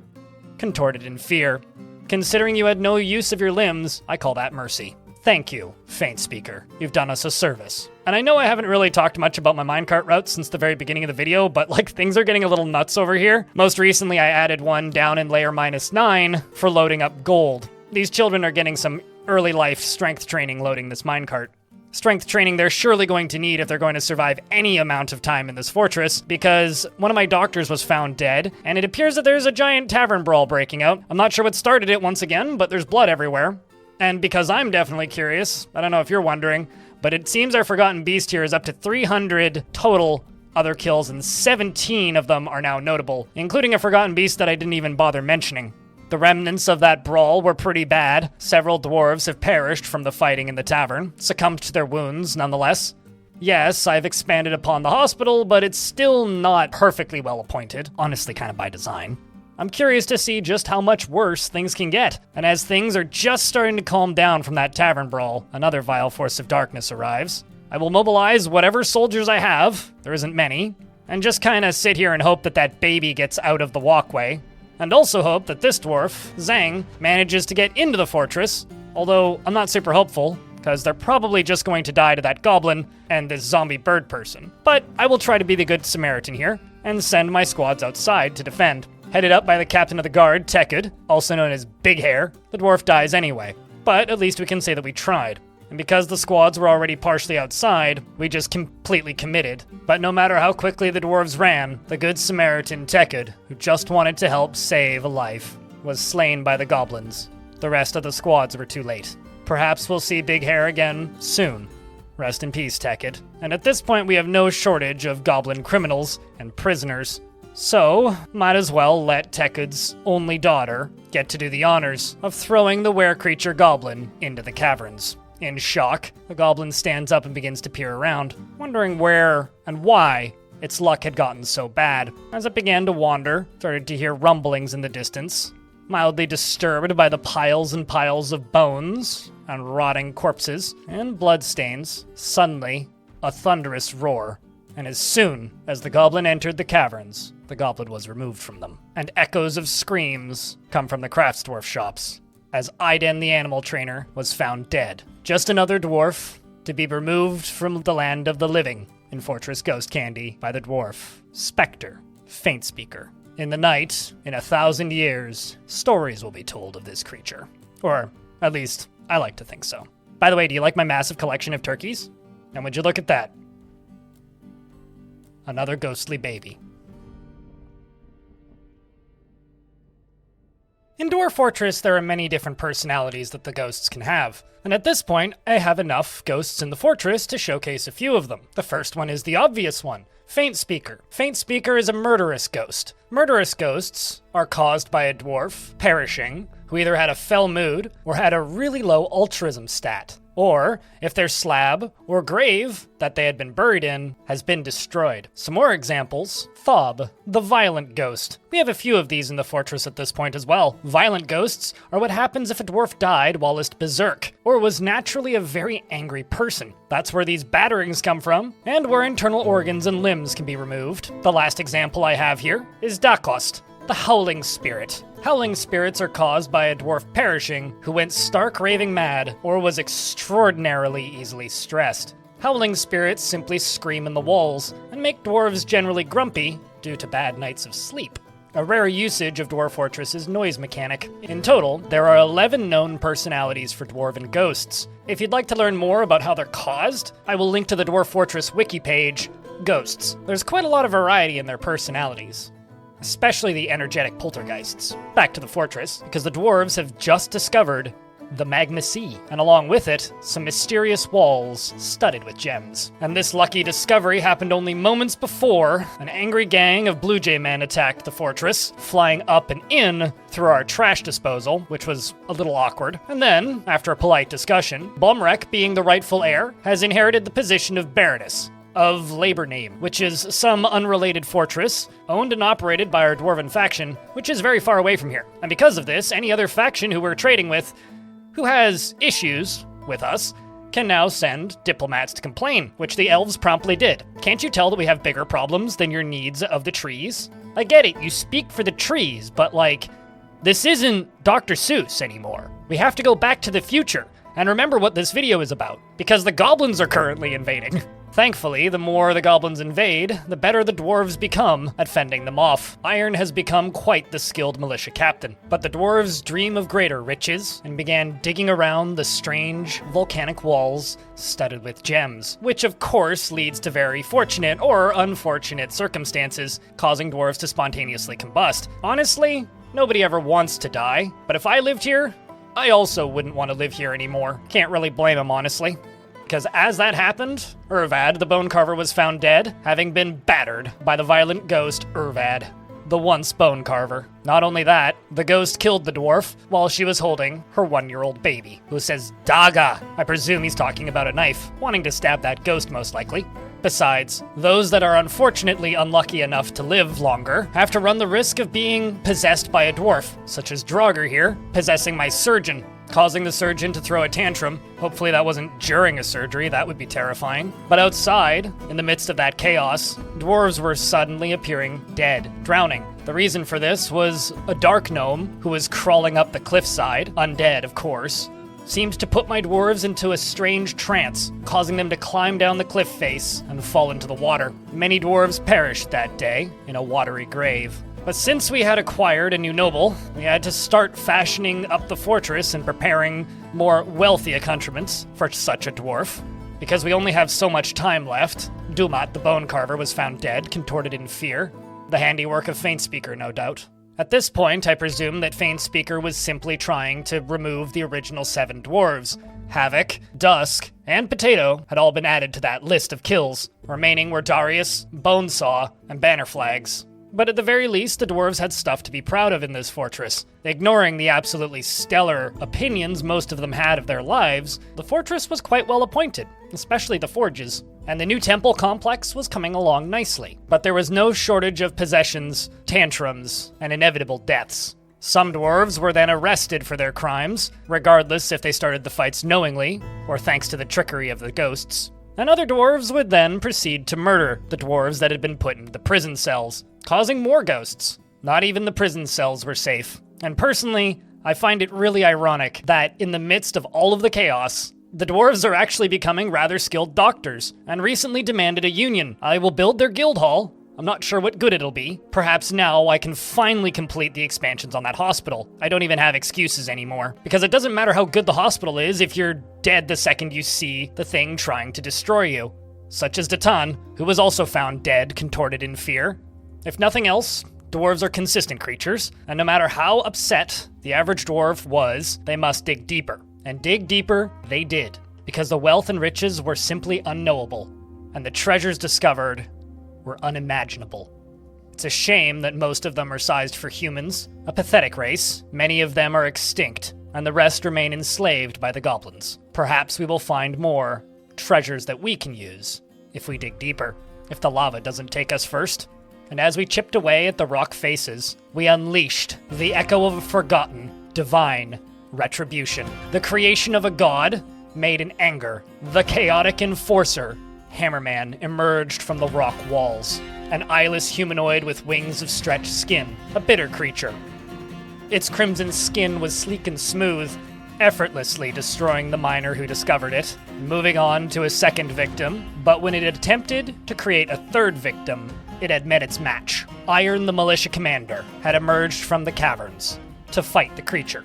contorted in fear. Considering you had no use of your limbs, I call that mercy. Thank you, Faint Speaker. You've done us a service. And I know I haven't really talked much about my minecart routes since the very beginning of the video, but things are getting a little nuts over here. Most recently, I added one down in layer -9 for loading up gold. These children are getting some early life strength training loading this minecart. Strength training they're surely going to need if they're going to survive any amount of time in this fortress, because one of my doctors was found dead, and it appears that there's a giant tavern brawl breaking out. I'm not sure what started it once again, but there's blood everywhere. And because I'm definitely curious, I don't know if you're wondering, but it seems our Forgotten Beast here is up to 300 total other kills, and 17 of them are now notable, including a Forgotten Beast that I didn't even bother mentioning. The remnants of that brawl were pretty bad. Several dwarves have perished from the fighting in the tavern, succumbed to their wounds nonetheless. Yes, I've expanded upon the hospital, but it's still not perfectly well appointed, honestly kind of by design. I'm curious to see just how much worse things can get, and as things are just starting to calm down from that tavern brawl, another vile force of darkness arrives. I will mobilize whatever soldiers I have, there isn't many, and just kind of sit here and hope that that baby gets out of the walkway, and also hope that this dwarf, Zhang, manages to get into the fortress, although I'm not super hopeful, because they're probably just going to die to that goblin and this zombie bird person. But I will try to be the good Samaritan here, and send my squads outside to defend. Headed up by the captain of the guard, Tekkud, also known as Big Hair, the dwarf dies anyway. But at least we can say that we tried. And because the squads were already partially outside, we just completely committed. But no matter how quickly the dwarves ran, the good Samaritan Tekkud, who just wanted to help save a life, was slain by the goblins. The rest of the squads were too late. Perhaps we'll see Big Hair again soon. Rest in peace, Tekkud. And at this point, we have no shortage of goblin criminals and prisoners. So, might as well let Tekkud's only daughter get to do the honors of throwing the were-creature goblin into the caverns. In shock, the goblin stands up and begins to peer around, wondering where and why its luck had gotten so bad. As it began to wander, started to hear rumblings in the distance, mildly disturbed by the piles and piles of bones and rotting corpses and bloodstains. Suddenly, a thunderous roar, and as soon as the goblin entered the caverns, the goblin was removed from them, and echoes of screams come from the craftsdwarf shops, as Aiden the animal trainer was found dead. Just another dwarf to be removed from the land of the living in Fortress Ghost Candy by the dwarf Spectre, Faint Speaker. In the night, in 1,000 years, stories will be told of this creature. Or, at least, I like to think so. By the way, do you like my massive collection of turkeys? And would you look at that? Another ghostly baby. In Dwarf Fortress, there are many different personalities that the ghosts can have. And at this point, I have enough ghosts in the fortress to showcase a few of them. The first one is the obvious one, Faint Speaker. Faint Speaker is a murderous ghost. Murderous ghosts are caused by a dwarf perishing who either had a fell mood or had a really low altruism stat. Or, if their slab or grave that they had been buried in has been destroyed. Some more examples. Thob, the violent ghost. We have a few of these in the fortress at this point as well. Violent ghosts are what happens if a dwarf died whilst berserk, or was naturally a very angry person. That's where these batterings come from, and where internal organs and limbs can be removed. The last example I have here is Dakost, the howling spirit. Howling spirits are caused by a dwarf perishing who went stark raving mad or was extraordinarily easily stressed. Howling spirits simply scream in the walls and make dwarves generally grumpy due to bad nights of sleep. A rare usage of Dwarf Fortress is noise mechanic. In total, there are 11 known personalities for dwarven ghosts. If you'd like to learn more about how they're caused, I will link to the Dwarf Fortress wiki page, Ghosts. There's quite a lot of variety in their personalities, especially the energetic poltergeists. Back to the fortress, because the dwarves have just discovered the Magma Sea, and along with it, some mysterious walls studded with gems. And this lucky discovery happened only moments before an angry gang of Blue Jay men attacked the fortress, flying up and in through our trash disposal, which was a little awkward. And then, after a polite discussion, Bomrek, being the rightful heir, has inherited the position of Baroness of Labor Name, which is some unrelated fortress, owned and operated by our dwarven faction, which is very far away from here. And because of this, any other faction who we're trading with, who has issues with us, can now send diplomats to complain, which the elves promptly did. Can't you tell that we have bigger problems than your needs of the trees? I get it, you speak for the trees, but like, this isn't Dr. Seuss anymore. We have to go back to the future, and remember what this video is about, because the goblins are currently invading. Thankfully, the more the goblins invade, the better the dwarves become at fending them off. Iron has become quite the skilled militia captain, but the dwarves dream of greater riches and began digging around the strange volcanic walls studded with gems, which of course leads to very fortunate or unfortunate circumstances, causing dwarves to spontaneously combust. Honestly, nobody ever wants to die, but if I lived here, I also wouldn't want to live here anymore. Can't really blame him, honestly. Because as that happened, Urvad, the bone carver, was found dead, having been battered by the violent ghost Urvad. the once bone carver. Not only that, the ghost killed the dwarf while she was holding her 1-year-old baby, who says Daga. I presume he's talking about a knife, wanting to stab that ghost most likely. Besides, those that are unfortunately unlucky enough to live longer have to run the risk of being possessed by a dwarf, such as Draugr here, possessing my surgeon, causing the surgeon to throw a tantrum. Hopefully that wasn't during a surgery, that would be terrifying. But outside, in the midst of that chaos, dwarves were suddenly appearing dead, drowning. The reason for this was a dark gnome who was crawling up the cliffside, undead of course, seemed to put my dwarves into a strange trance, causing them to climb down the cliff face and fall into the water. Many dwarves perished that day in a watery grave. But since we had acquired a new noble, we had to start fashioning up the fortress and preparing more wealthy accoutrements for such a dwarf. Because we only have so much time left, Dumat the bone carver was found dead, contorted in fear. The handiwork of Feinspeaker, no doubt. At this point, I presume that Feinspeaker was simply trying to remove the original 7 dwarves. Havoc, Dusk, and Potato had all been added to that list of kills. Remaining were Darius, Bonesaw, and Bannerflags. But at the very least, the dwarves had stuff to be proud of in this fortress. Ignoring the absolutely stellar opinions most of them had of their lives, the fortress was quite well appointed, especially the forges. And the new temple complex was coming along nicely. But there was no shortage of possessions, tantrums, and inevitable deaths. Some dwarves were then arrested for their crimes, regardless if they started the fights knowingly, or thanks to the trickery of the ghosts. And other dwarves would then proceed to murder the dwarves that had been put into the prison cells, causing more ghosts. Not even the prison cells were safe. And personally, I find it really ironic that in the midst of all of the chaos, the dwarves are actually becoming rather skilled doctors, and recently demanded a union. I will build their guild hall. I'm not sure what good it'll be. Perhaps now I can finally complete the expansions on that hospital. I don't even have excuses anymore. Because it doesn't matter how good the hospital is if you're dead the second you see the thing trying to destroy you. Such as Datan, who was also found dead, contorted in fear. If nothing else, dwarves are consistent creatures, and no matter how upset the average dwarf was, they must dig deeper. And dig deeper, they did, because the wealth and riches were simply unknowable, and the treasures discovered were unimaginable. It's a shame that most of them are sized for humans, a pathetic race. Many of them are extinct, and the rest remain enslaved by the goblins. Perhaps we will find more treasures that we can use, if we dig deeper, if the lava doesn't take us first. And as we chipped away at the rock faces, we unleashed the echo of a forgotten, divine retribution. The creation of a god made in anger. The chaotic enforcer, Hammerman, emerged from the rock walls. An eyeless humanoid with wings of stretched skin. A bitter creature. Its crimson skin was sleek and smooth, effortlessly destroying the miner who discovered it, moving on to a second victim. But when it attempted to create a third victim, it had met its match. Iron, the militia commander, had emerged from the caverns to fight the creature.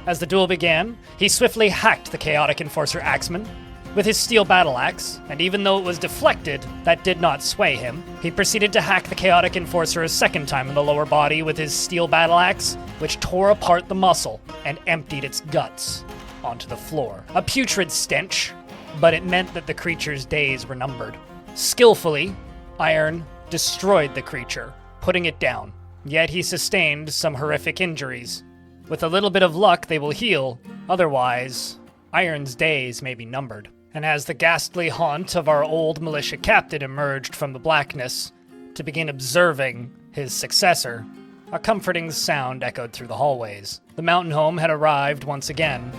As the duel began, he swiftly hacked the chaotic enforcer Axeman with his steel battle axe, and even though it was deflected, that did not sway him. He proceeded to hack the chaotic enforcer a second time in the lower body with his steel battle axe, which tore apart the muscle and emptied its guts onto the floor. A putrid stench, but it meant that the creature's days were numbered. Skillfully, Iron destroyed the creature, putting it down. Yet he sustained some horrific injuries. With a little bit of luck, they will heal. Otherwise, Iron's days may be numbered. And as the ghastly haunt of our old militia captain emerged from the blackness to begin observing his successor, a comforting sound echoed through the hallways. The mountain home had arrived once again,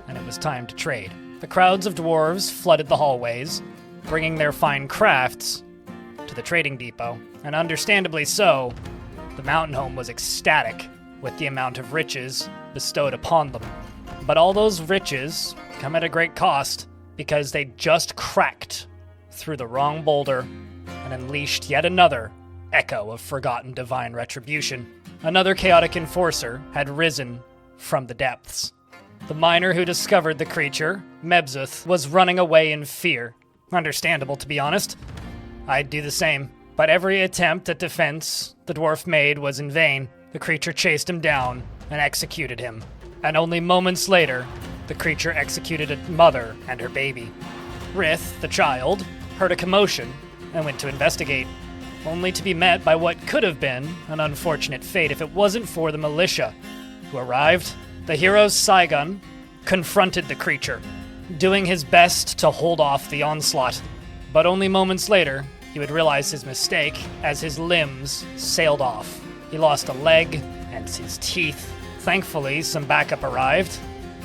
and it was time to trade. The crowds of dwarves flooded the hallways, bringing their fine crafts to the trading depot. And understandably so, the mountain home was ecstatic with the amount of riches bestowed upon them. But all those riches come at a great cost, because they just cracked through the wrong boulder and unleashed yet another echo of forgotten divine retribution. Another chaotic enforcer had risen from the depths. The miner who discovered the creature, Mebzuth, was running away in fear. Understandable, to be honest. I'd do the same. But every attempt at defense the dwarf made was in vain. The creature chased him down and executed him. And only moments later, the creature executed a mother and her baby. Rith, the child, heard a commotion and went to investigate. only to be met by what could have been an unfortunate fate if it wasn't for the militia, who arrived. The hero's Saigon confronted the creature, doing his best to hold off the onslaught. But only moments later, he would realize his mistake as his limbs sailed off. He lost a leg and his teeth. Thankfully, some backup arrived,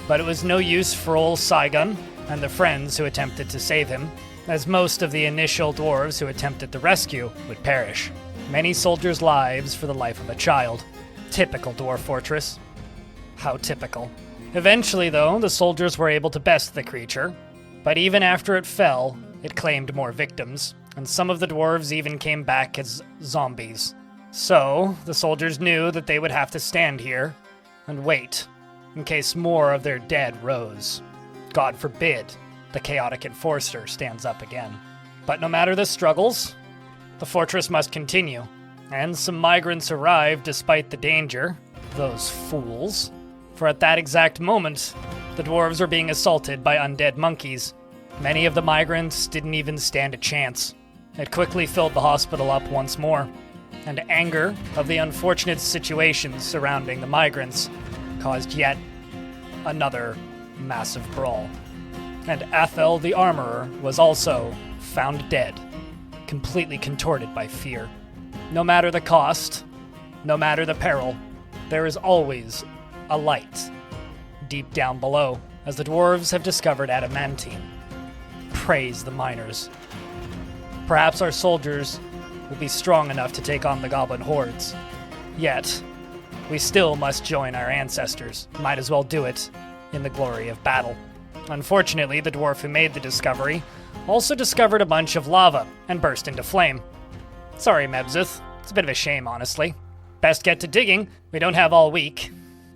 but it was no use for old Saigon and the friends who attempted to save him, as most of the initial dwarves who attempted the rescue would perish. Many soldiers' lives for the life of a child. Typical dwarf fortress. How typical. Eventually, though, the soldiers were able to best the creature, but even after it fell, it claimed more victims, and some of the dwarves even came back as zombies. So, the soldiers knew that they would have to stand here and wait, in case more of their dead rose. God forbid the chaotic enforcer stands up again. But no matter the struggles, the fortress must continue, and some migrants arrived despite the danger. Those fools. For at that exact moment, the dwarves were being assaulted by undead monkeys. Many of the migrants didn't even stand a chance. It quickly filled the hospital up once more, and anger of the unfortunate situations surrounding the migrants caused yet another massive brawl. And Athel the Armorer was also found dead, completely contorted by fear. No matter the cost, no matter the peril, there is always a light deep down below, as the dwarves have discovered adamantine. Praise the miners. Perhaps our soldiers will be strong enough to take on the goblin hordes. Yet, we still must join our ancestors. Might as well do it in the glory of battle. Unfortunately, the dwarf who made the discovery also discovered a bunch of lava and burst into flame. Sorry, Mebzith. It's a bit of a shame, honestly. Best get to digging. We don't have all week.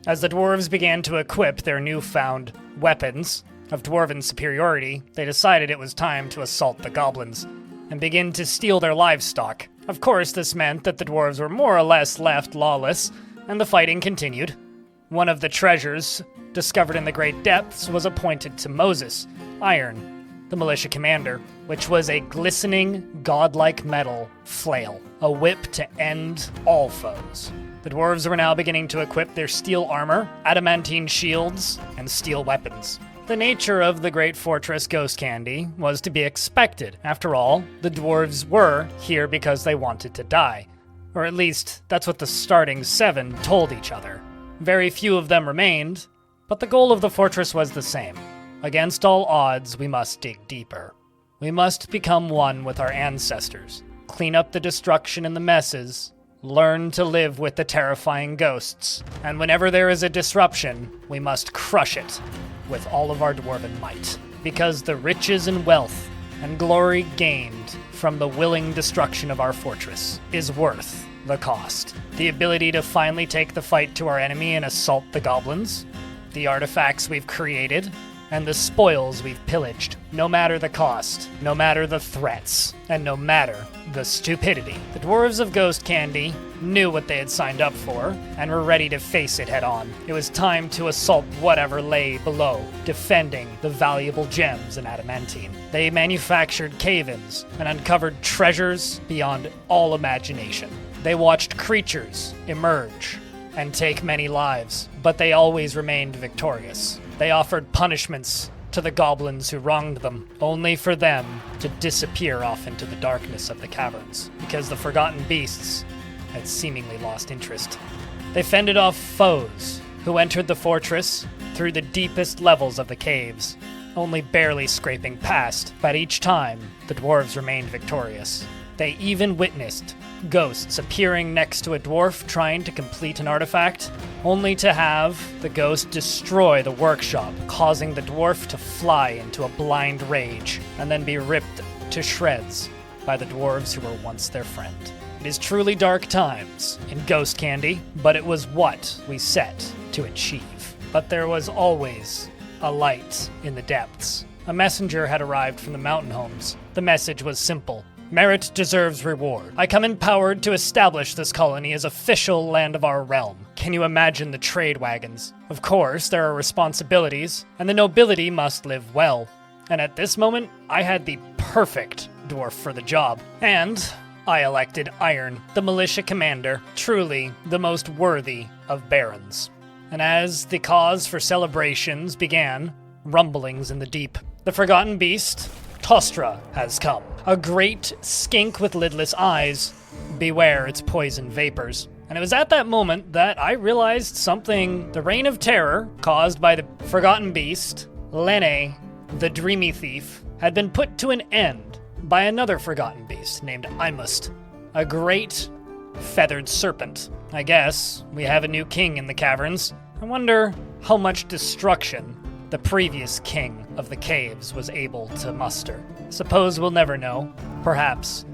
As the dwarves began to equip their newfound weapons of dwarven superiority, they decided it was time to assault the goblins and begin to steal their livestock. Of course, this meant that the dwarves were more or less left lawless, and the fighting continued. One of the treasures discovered in the great depths was appointed to Moses, Iron, the militia commander, which was a glistening, godlike metal flail, a whip to end all foes. The dwarves were now beginning to equip their steel armor, adamantine shields, and steel weapons. The nature of the great fortress Ghost Candy was to be expected. After all, the dwarves were here because they wanted to die. Or at least, that's what the starting 7 told each other. Very few of them remained, but the goal of the fortress was the same. Against all odds, we must dig deeper. We must become one with our ancestors, clean up the destruction and the messes, learn to live with the terrifying ghosts, and whenever there is a disruption, we must crush it with all of our dwarven might. Because the riches and wealth and glory gained from the willing destruction of our fortress is worth the cost. The ability to finally take the fight to our enemy and assault the goblins, the artifacts we've created, and the spoils we've pillaged. No matter the cost, no matter the threats, and no matter the stupidity. The dwarves of Ghost Candy knew what they had signed up for, and were ready to face it head on. It was time to assault whatever lay below, defending the valuable gems and adamantine. They manufactured cave-ins and uncovered treasures beyond all imagination. They watched creatures emerge and take many lives, but they always remained victorious. They offered punishments to the goblins who wronged them, only for them to disappear off into the darkness of the caverns, because the forgotten beasts had seemingly lost interest. They fended off foes who entered the fortress through the deepest levels of the caves, only barely scraping past, but each time the dwarves remained victorious. They even witnessed ghosts appearing next to a dwarf trying to complete an artifact, only to have the ghost destroy the workshop, causing the dwarf to fly into a blind rage, and then be ripped to shreds by the dwarves who were once their friend. It is truly dark times in Ghost Candy, but it was what we set to achieve. But there was always a light in the depths. A messenger had arrived from the mountain homes. The message was simple. Merit deserves reward. I come empowered to establish this colony as official land of our realm. Can you imagine the trade wagons? Of course, there are responsibilities, and the nobility must live well. And at this moment, I had the perfect dwarf for the job. And I elected Iron, the militia commander, truly the most worthy of barons. And as the cause for celebrations began, rumblings in the deep, the forgotten beast, Tostra, has come. A great skink with lidless eyes. Beware its poison vapors. And it was at that moment that I realized something. The reign of terror, caused by the forgotten beast, Lene, the dreamy thief, had been put to an end by another forgotten beast named Imust, a great feathered serpent. I guess we have a new king in the caverns. I wonder how much destruction the previous king of the caves was able to muster. Suppose we'll never know. Perhaps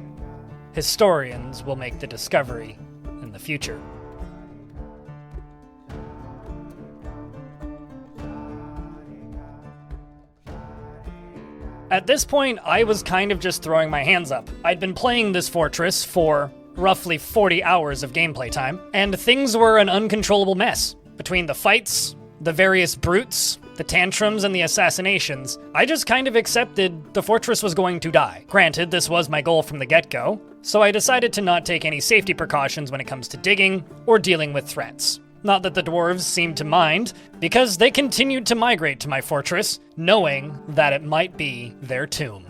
historians will make the discovery in the future. At this point, I was kind of just throwing my hands up. I'd been playing this fortress for roughly 40 hours of gameplay time, and things were an uncontrollable mess. Between the fights, the various brutes, the tantrums, and the assassinations, I just kind of accepted the fortress was going to die. Granted, this was my goal from the get-go, so I decided to not take any safety precautions when it comes to digging or dealing with threats. Not that the dwarves seemed to mind, because they continued to migrate to my fortress, knowing that it might be their tomb.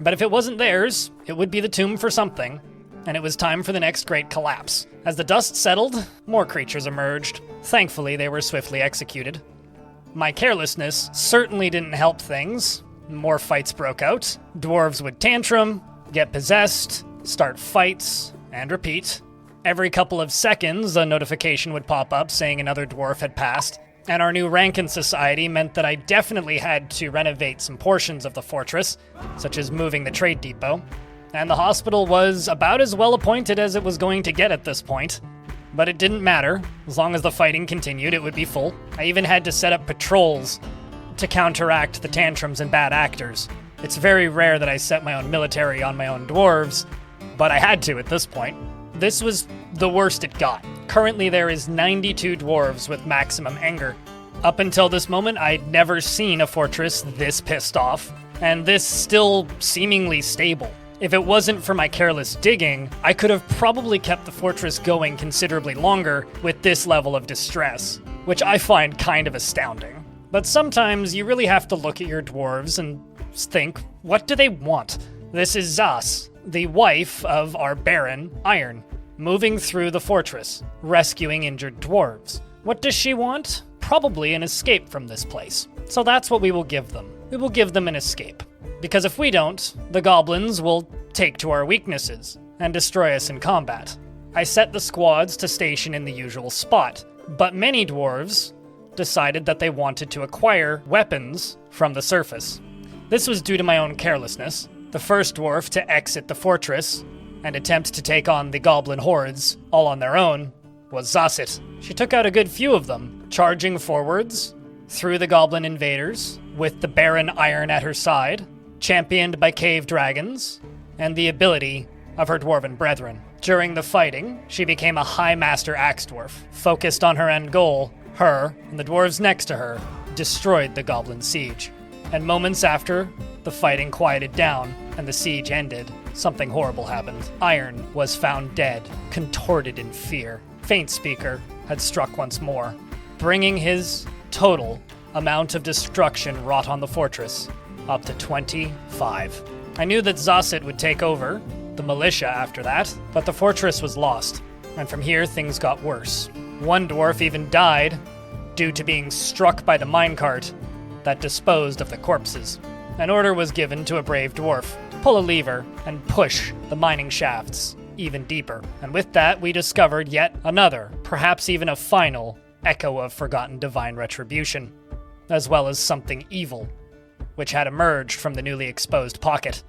But if it wasn't theirs, it would be the tomb for something, and it was time for the next great collapse. As the dust settled, more creatures emerged. Thankfully, they were swiftly executed. My carelessness certainly didn't help things. More fights broke out. Dwarves would tantrum, get possessed, start fights, and repeat. Every couple of seconds, a notification would pop up saying another dwarf had passed, and our new rank in society meant that I definitely had to renovate some portions of the fortress, such as moving the trade depot. And the hospital was about as well appointed as it was going to get at this point. But it didn't matter. As long as the fighting continued, it would be full. I even had to set up patrols to counteract the tantrums and bad actors. It's very rare that I set my own military on my own dwarves, but I had to at this point. This was the worst it got. Currently, there is 92 dwarves with maximum anger. Up until this moment, I'd never seen a fortress this pissed off, and this still seemingly stable. If it wasn't for my careless digging, I could have probably kept the fortress going considerably longer with this level of distress, which I find kind of astounding. But sometimes you really have to look at your dwarves and think, what do they want? This is Zas, the wife of our Baron, Iron, moving through the fortress, rescuing injured dwarves. What does she want? Probably an escape from this place. So that's what we will give them. We will give them an escape. Because if we don't, the goblins will take to our weaknesses and destroy us in combat. I set the squads to station in the usual spot, but many dwarves decided that they wanted to acquire weapons from the surface. This was due to my own carelessness. The first dwarf to exit the fortress and attempt to take on the goblin hordes all on their own was Zassit. She took out a good few of them, charging forwards through the goblin invaders with the Baron Iron at her side, championed by cave dragons, and the ability of her dwarven brethren. During the fighting, she became a High Master Axe Dwarf. Focused on her end goal, her, and the dwarves next to her, destroyed the goblin siege. And moments after the fighting quieted down and the siege ended, something horrible happened. Iron was found dead, contorted in fear. Faint Speaker had struck once more, bringing his total amount of destruction wrought on the fortress up to 25. I knew that Zassit would take over the militia after that, but the fortress was lost, and from here things got worse. One dwarf even died due to being struck by the minecart that disposed of the corpses. An order was given to a brave dwarf to pull a lever and push the mining shafts even deeper. And with that, we discovered yet another, perhaps even a final, echo of forgotten divine retribution, as well as something evil, which had emerged from the newly exposed pocket.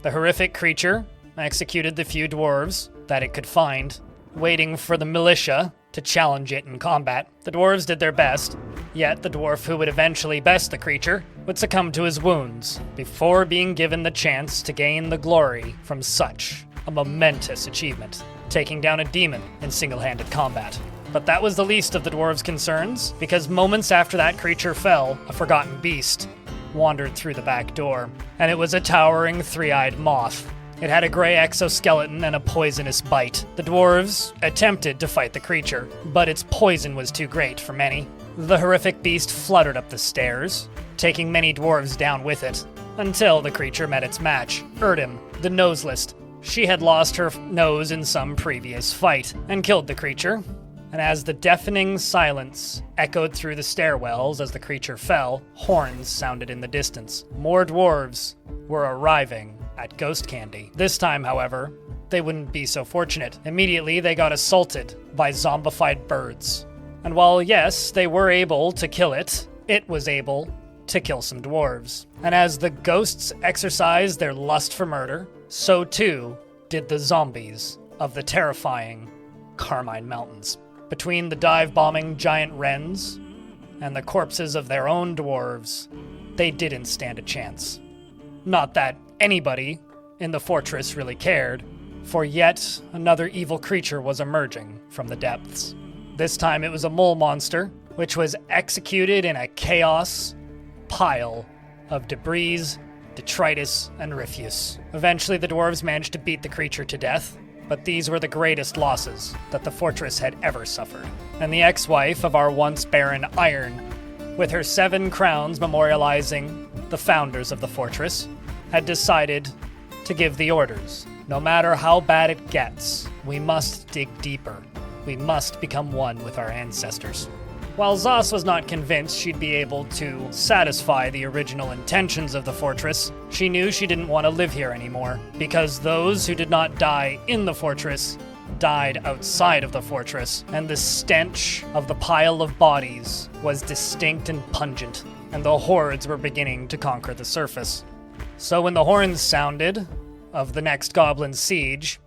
The horrific creature executed the few dwarves that it could find, waiting for the militia to challenge it in combat. The dwarves did their best, yet the dwarf who would eventually best the creature would succumb to his wounds before being given the chance to gain the glory from such a momentous achievement, taking down a demon in single-handed combat. But that was the least of the dwarves' concerns, because moments after that creature fell, a forgotten beast wandered through the back door, and it was a towering three-eyed moth. It had a gray exoskeleton and a poisonous bite. The dwarves attempted to fight the creature, but its poison was too great for many. The horrific beast fluttered up the stairs, taking many dwarves down with it, until the creature met its match, Erdem, the Noseless. She had lost her nose in some previous fight, and killed the creature. And as the deafening silence echoed through the stairwells as the creature fell, horns sounded in the distance. More dwarves were arriving at Ghost Candy. This time, however, they wouldn't be so fortunate. Immediately, they got assaulted by zombified birds. And while, yes, they were able to kill it, it was able to kill some dwarves. And as the ghosts exercised their lust for murder, so too did the zombies of the terrifying Carmine Mountains. Between the dive-bombing giant wrens and the corpses of their own dwarves, they didn't stand a chance. Not that anybody in the fortress really cared, for yet another evil creature was emerging from the depths. This time it was a mole monster, which was executed in a chaos pile of debris, detritus, and refuse. Eventually the dwarves managed to beat the creature to death, but these were the greatest losses that the fortress had ever suffered. And the ex-wife of our once Baron Iron, with her 7 crowns memorializing the founders of the fortress, had decided to give the orders. No matter how bad it gets, we must dig deeper. We must become one with our ancestors. While Zos was not convinced she'd be able to satisfy the original intentions of the fortress, she knew she didn't want to live here anymore, because those who did not die in the fortress died outside of the fortress, and the stench of the pile of bodies was distinct and pungent, and the hordes were beginning to conquer the surface. So when the horns sounded of the next goblin siege,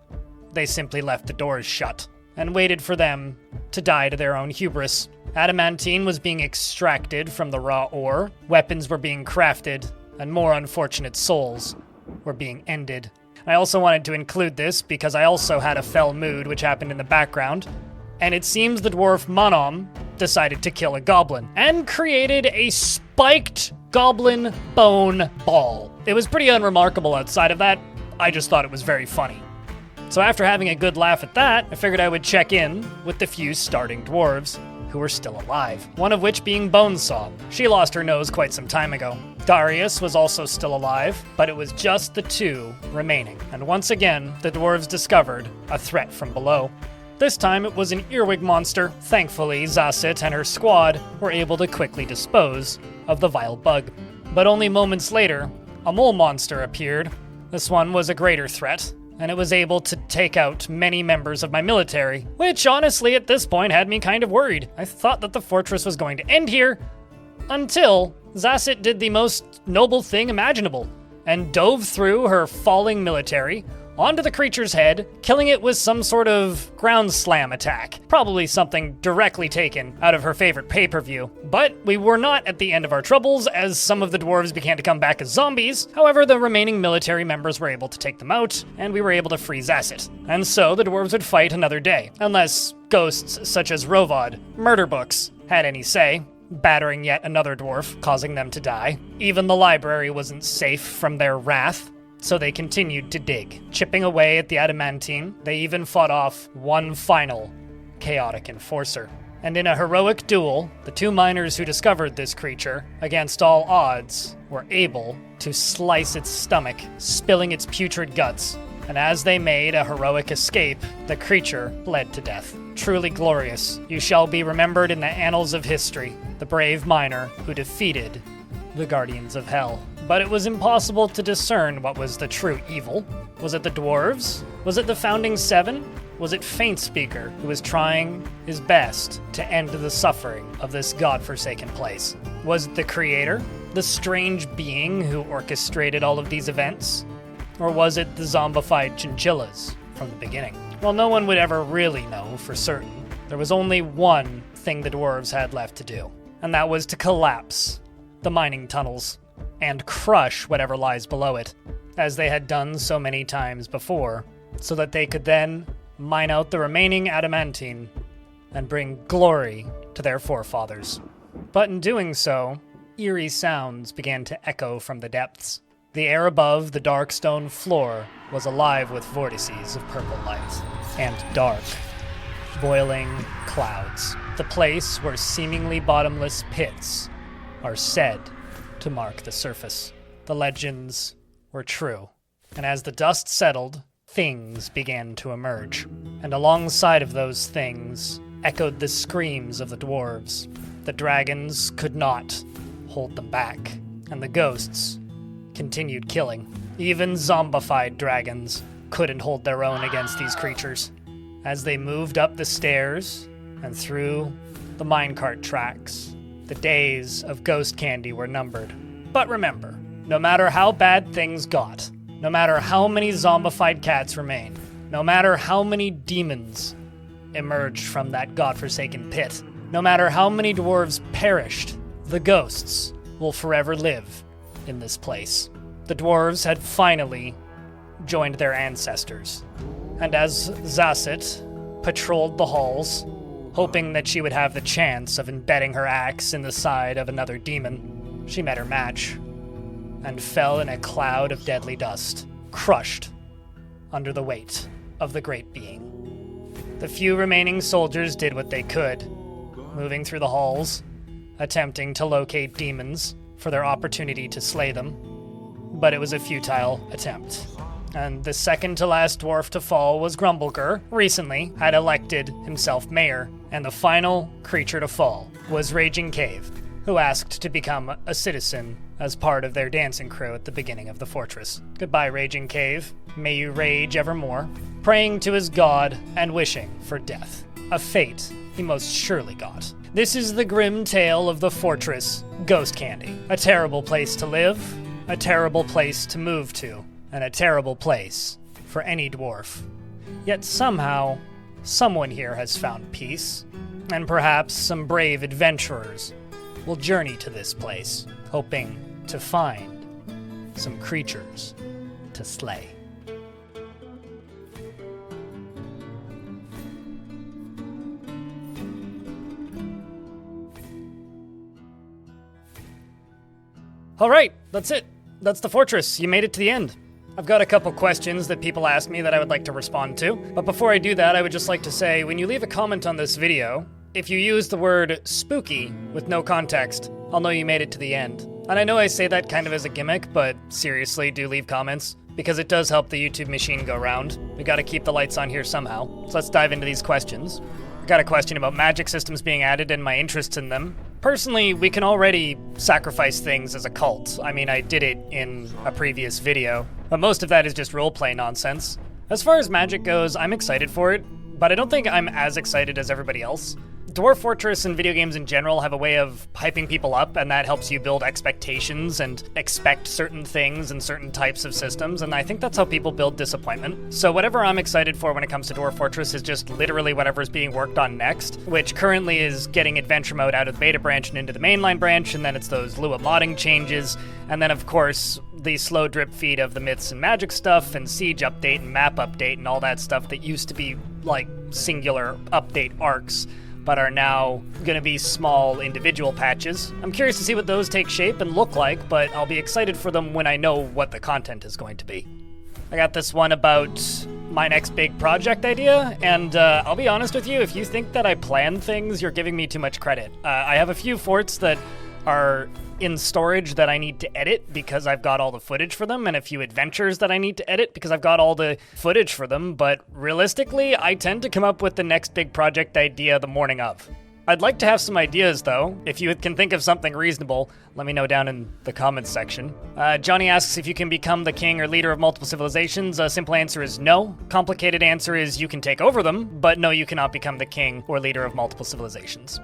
they simply left the doors shut and waited for them to die to their own hubris. Adamantine was being extracted from the raw ore, weapons were being crafted, and more unfortunate souls were being ended. I also wanted to include this because I also had a fell mood which happened in the background, and it seems the dwarf Monom decided to kill a goblin and created a spiked goblin bone ball. It was pretty unremarkable outside of that. I just thought it was very funny. So after having a good laugh at that, I figured I would check in with the few starting dwarves who were still alive, one of which being Bonesaw. She lost her nose quite some time ago. Darius was also still alive, but it was just the 2 remaining. And once again, the dwarves discovered a threat from below. This time it was an earwig monster. Thankfully, Zasit and her squad were able to quickly dispose of the vile bug. But only moments later, a mole monster appeared. This one was a greater threat, and it was able to take out many members of my military, which honestly at this point had me kind of worried. I thought that the fortress was going to end here, until Zasit did the most noble thing imaginable, and dove through her falling military onto the creature's head, killing it with some sort of ground slam attack. Probably something directly taken out of her favorite pay-per-view. But we were not at the end of our troubles, as some of the dwarves began to come back as zombies. However, the remaining military members were able to take them out, and we were able to free Zasit. And so the dwarves would fight another day, unless ghosts such as Rovod, murder books, had any say, battering yet another dwarf, causing them to die. Even the library wasn't safe from their wrath, so they continued to dig, chipping away at the adamantine. They even fought off one final chaotic enforcer. And in a heroic duel, the 2 miners who discovered this creature, against all odds, were able to slice its stomach, spilling its putrid guts. And as they made a heroic escape, the creature bled to death. Truly glorious. You shall be remembered in the annals of history, the brave miner who defeated the Guardians of Hell. But it was impossible to discern what was the true evil. Was it the dwarves? Was it the Founding 7? Was it Faint Speaker, who was trying his best to end the suffering of this godforsaken place? Was it the Creator, the strange being who orchestrated all of these events? Or was it the zombified chinchillas from the beginning? Well, no one would ever really know for certain. There was only one thing the dwarves had left to do, and that was to collapse the mining tunnels and crush whatever lies below it, as they had done so many times before, so that they could then mine out the remaining adamantine and bring glory to their forefathers. But in doing so, eerie sounds began to echo from the depths. The air above the dark stone floor was alive with vortices of purple light and dark, boiling clouds. The place where seemingly bottomless pits are said to mark the surface. The legends were true, and as the dust settled, things began to emerge. And alongside of those things echoed the screams of the dwarves. The dragons could not hold them back, and the ghosts continued killing. Even zombified dragons couldn't hold their own against these creatures. As they moved up the stairs and through the minecart tracks, the days of ghost candy were numbered. But remember, no matter how bad things got, no matter how many zombified cats remain, no matter how many demons emerged from that godforsaken pit, no matter how many dwarves perished, the ghosts will forever live in this place. The dwarves had finally joined their ancestors, and as Zasset patrolled the halls, hoping that she would have the chance of embedding her axe in the side of another demon, she met her match and fell in a cloud of deadly dust, crushed under the weight of the great being. The few remaining soldiers did what they could, moving through the halls, attempting to locate demons for their opportunity to slay them, but it was a futile attempt. And the second to last dwarf to fall was Grumblegur, recently had elected himself mayor, and the final creature to fall was Raging Cave, who asked to become a citizen as part of their dancing crew at the beginning of the fortress. Goodbye, Raging Cave. May you rage evermore, praying to his god and wishing for death, a fate he most surely got. This is the grim tale of the fortress Ghost Candy. A terrible place to live, a terrible place to move to, and a terrible place for any dwarf. Yet somehow, someone here has found peace, and perhaps some brave adventurers will journey to this place, hoping to find some creatures to slay. All right, that's it. That's the fortress. You made it to the end. I've got a couple questions that people ask me that I would like to respond to. But before I do that, I would just like to say, when you leave a comment on this video, if you use the word spooky with no context, I'll know you made it to the end. And I know I say that kind of as a gimmick, but seriously, do leave comments, because it does help the YouTube machine go round. We gotta keep the lights on here somehow. So let's dive into these questions. I got a question about magic systems being added and my interests in them. Personally, we can already sacrifice things as a cult. I mean, I did it in a previous video, but most of that is just roleplay nonsense. As far as magic goes, I'm excited for it, but I don't think I'm as excited as everybody else. Dwarf Fortress and video games in general have a way of hyping people up, and that helps you build expectations and expect certain things and certain types of systems, and I think that's how people build disappointment. So whatever I'm excited for when it comes to Dwarf Fortress is just literally whatever's being worked on next, which currently is getting Adventure Mode out of the beta branch and into the mainline branch, and then it's those Lua modding changes, and then of course the slow drip feed of the Myths and Magic stuff, and Siege update and map update and all that stuff that used to be like singular update arcs, but are now going to be small individual patches. I'm curious to see what those take shape and look like, but I'll be excited for them when I know what the content is going to be. I got this one about my next big project idea, and I'll be honest with you, if you think that I plan things, you're giving me too much credit. I have a few forts that are in storage that I need to edit because I've got all the footage for them, and a few adventures that I need to edit because I've got all the footage for them, but realistically, I tend to come up with the next big project idea the morning of. I'd like to have some ideas, though. If you can think of something reasonable, let me know down in the comments section. Johnny asks if you can become the king or leader of multiple civilizations. A simple answer is no. Complicated answer is you can take over them, but no, you cannot become the king or leader of multiple civilizations.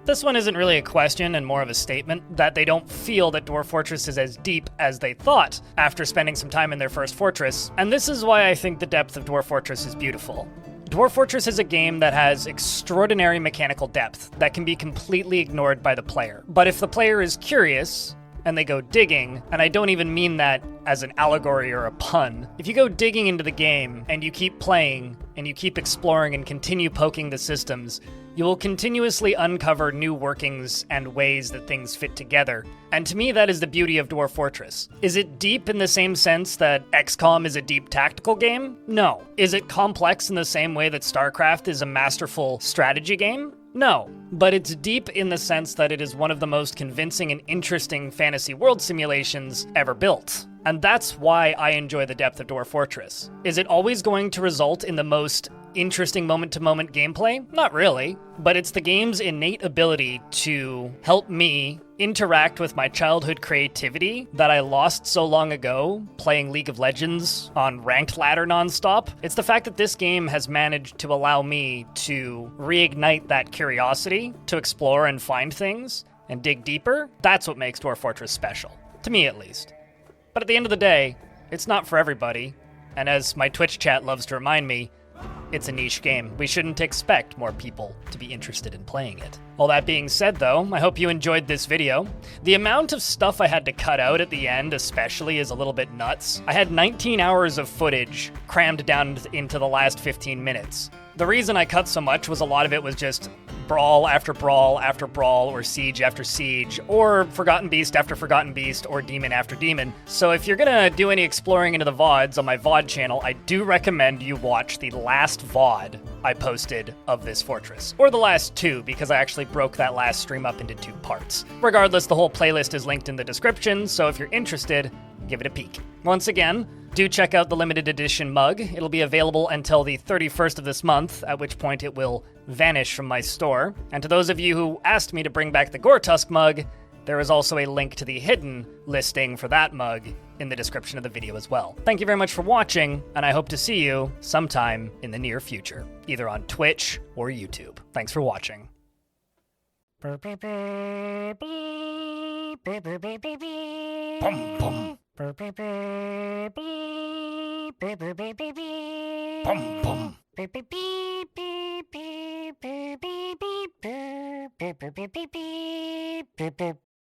This one isn't really a question and more of a statement that they don't feel that Dwarf Fortress is as deep as they thought after spending some time in their first fortress, and this is why I think the depth of Dwarf Fortress is beautiful. Dwarf Fortress is a game that has extraordinary mechanical depth that can be completely ignored by the player. But if the player is curious and they go digging, and I don't even mean that as an allegory or a pun. If you go digging into the game, and you keep playing, and you keep exploring and continue poking the systems, you will continuously uncover new workings and ways that things fit together. And to me, that is the beauty of Dwarf Fortress. Is it deep in the same sense that XCOM is a deep tactical game? No. Is it complex in the same way that StarCraft is a masterful strategy game? No. But it's deep in the sense that it is one of the most convincing and interesting fantasy world simulations ever built. And that's why I enjoy the depth of Dwarf Fortress. Is it always going to result in the most interesting moment-to-moment gameplay? Not really, but it's the game's innate ability to help me interact with my childhood creativity that I lost so long ago playing League of Legends on ranked ladder nonstop. It's the fact that this game has managed to allow me to reignite that curiosity, to explore and find things, and dig deeper. That's what makes Dwarf Fortress special, to me at least. But at the end of the day, it's not for everybody, and as my Twitch chat loves to remind me, it's a niche game. We shouldn't expect more people to be interested in playing it. All that being said though, I hope you enjoyed this video. The amount of stuff I had to cut out at the end especially is a little bit nuts. I had 19 hours of footage crammed down into the last 15 minutes. The reason I cut so much was a lot of it was just brawl after brawl after brawl, or siege after siege, or Forgotten Beast after Forgotten Beast, or demon after demon. So if you're gonna do any exploring into the VODs on my VOD channel, I do recommend you watch the last VOD I posted of this fortress. Or the last two, because I actually broke that last stream up into 2 parts. Regardless, the whole playlist is linked in the description, so if you're interested, give it a peek. Once again, do check out the limited edition mug. It'll be available until the 31st of this month, at which point it will vanish from my store. And to those of you who asked me to bring back the Gore-Tusk mug, there is also a link to the hidden listing for that mug in the description of the video as well. Thank you very much for watching, and I hope to see you sometime in the near future, either on Twitch or YouTube. Thanks for watching. Pum, pum. Pum, pum.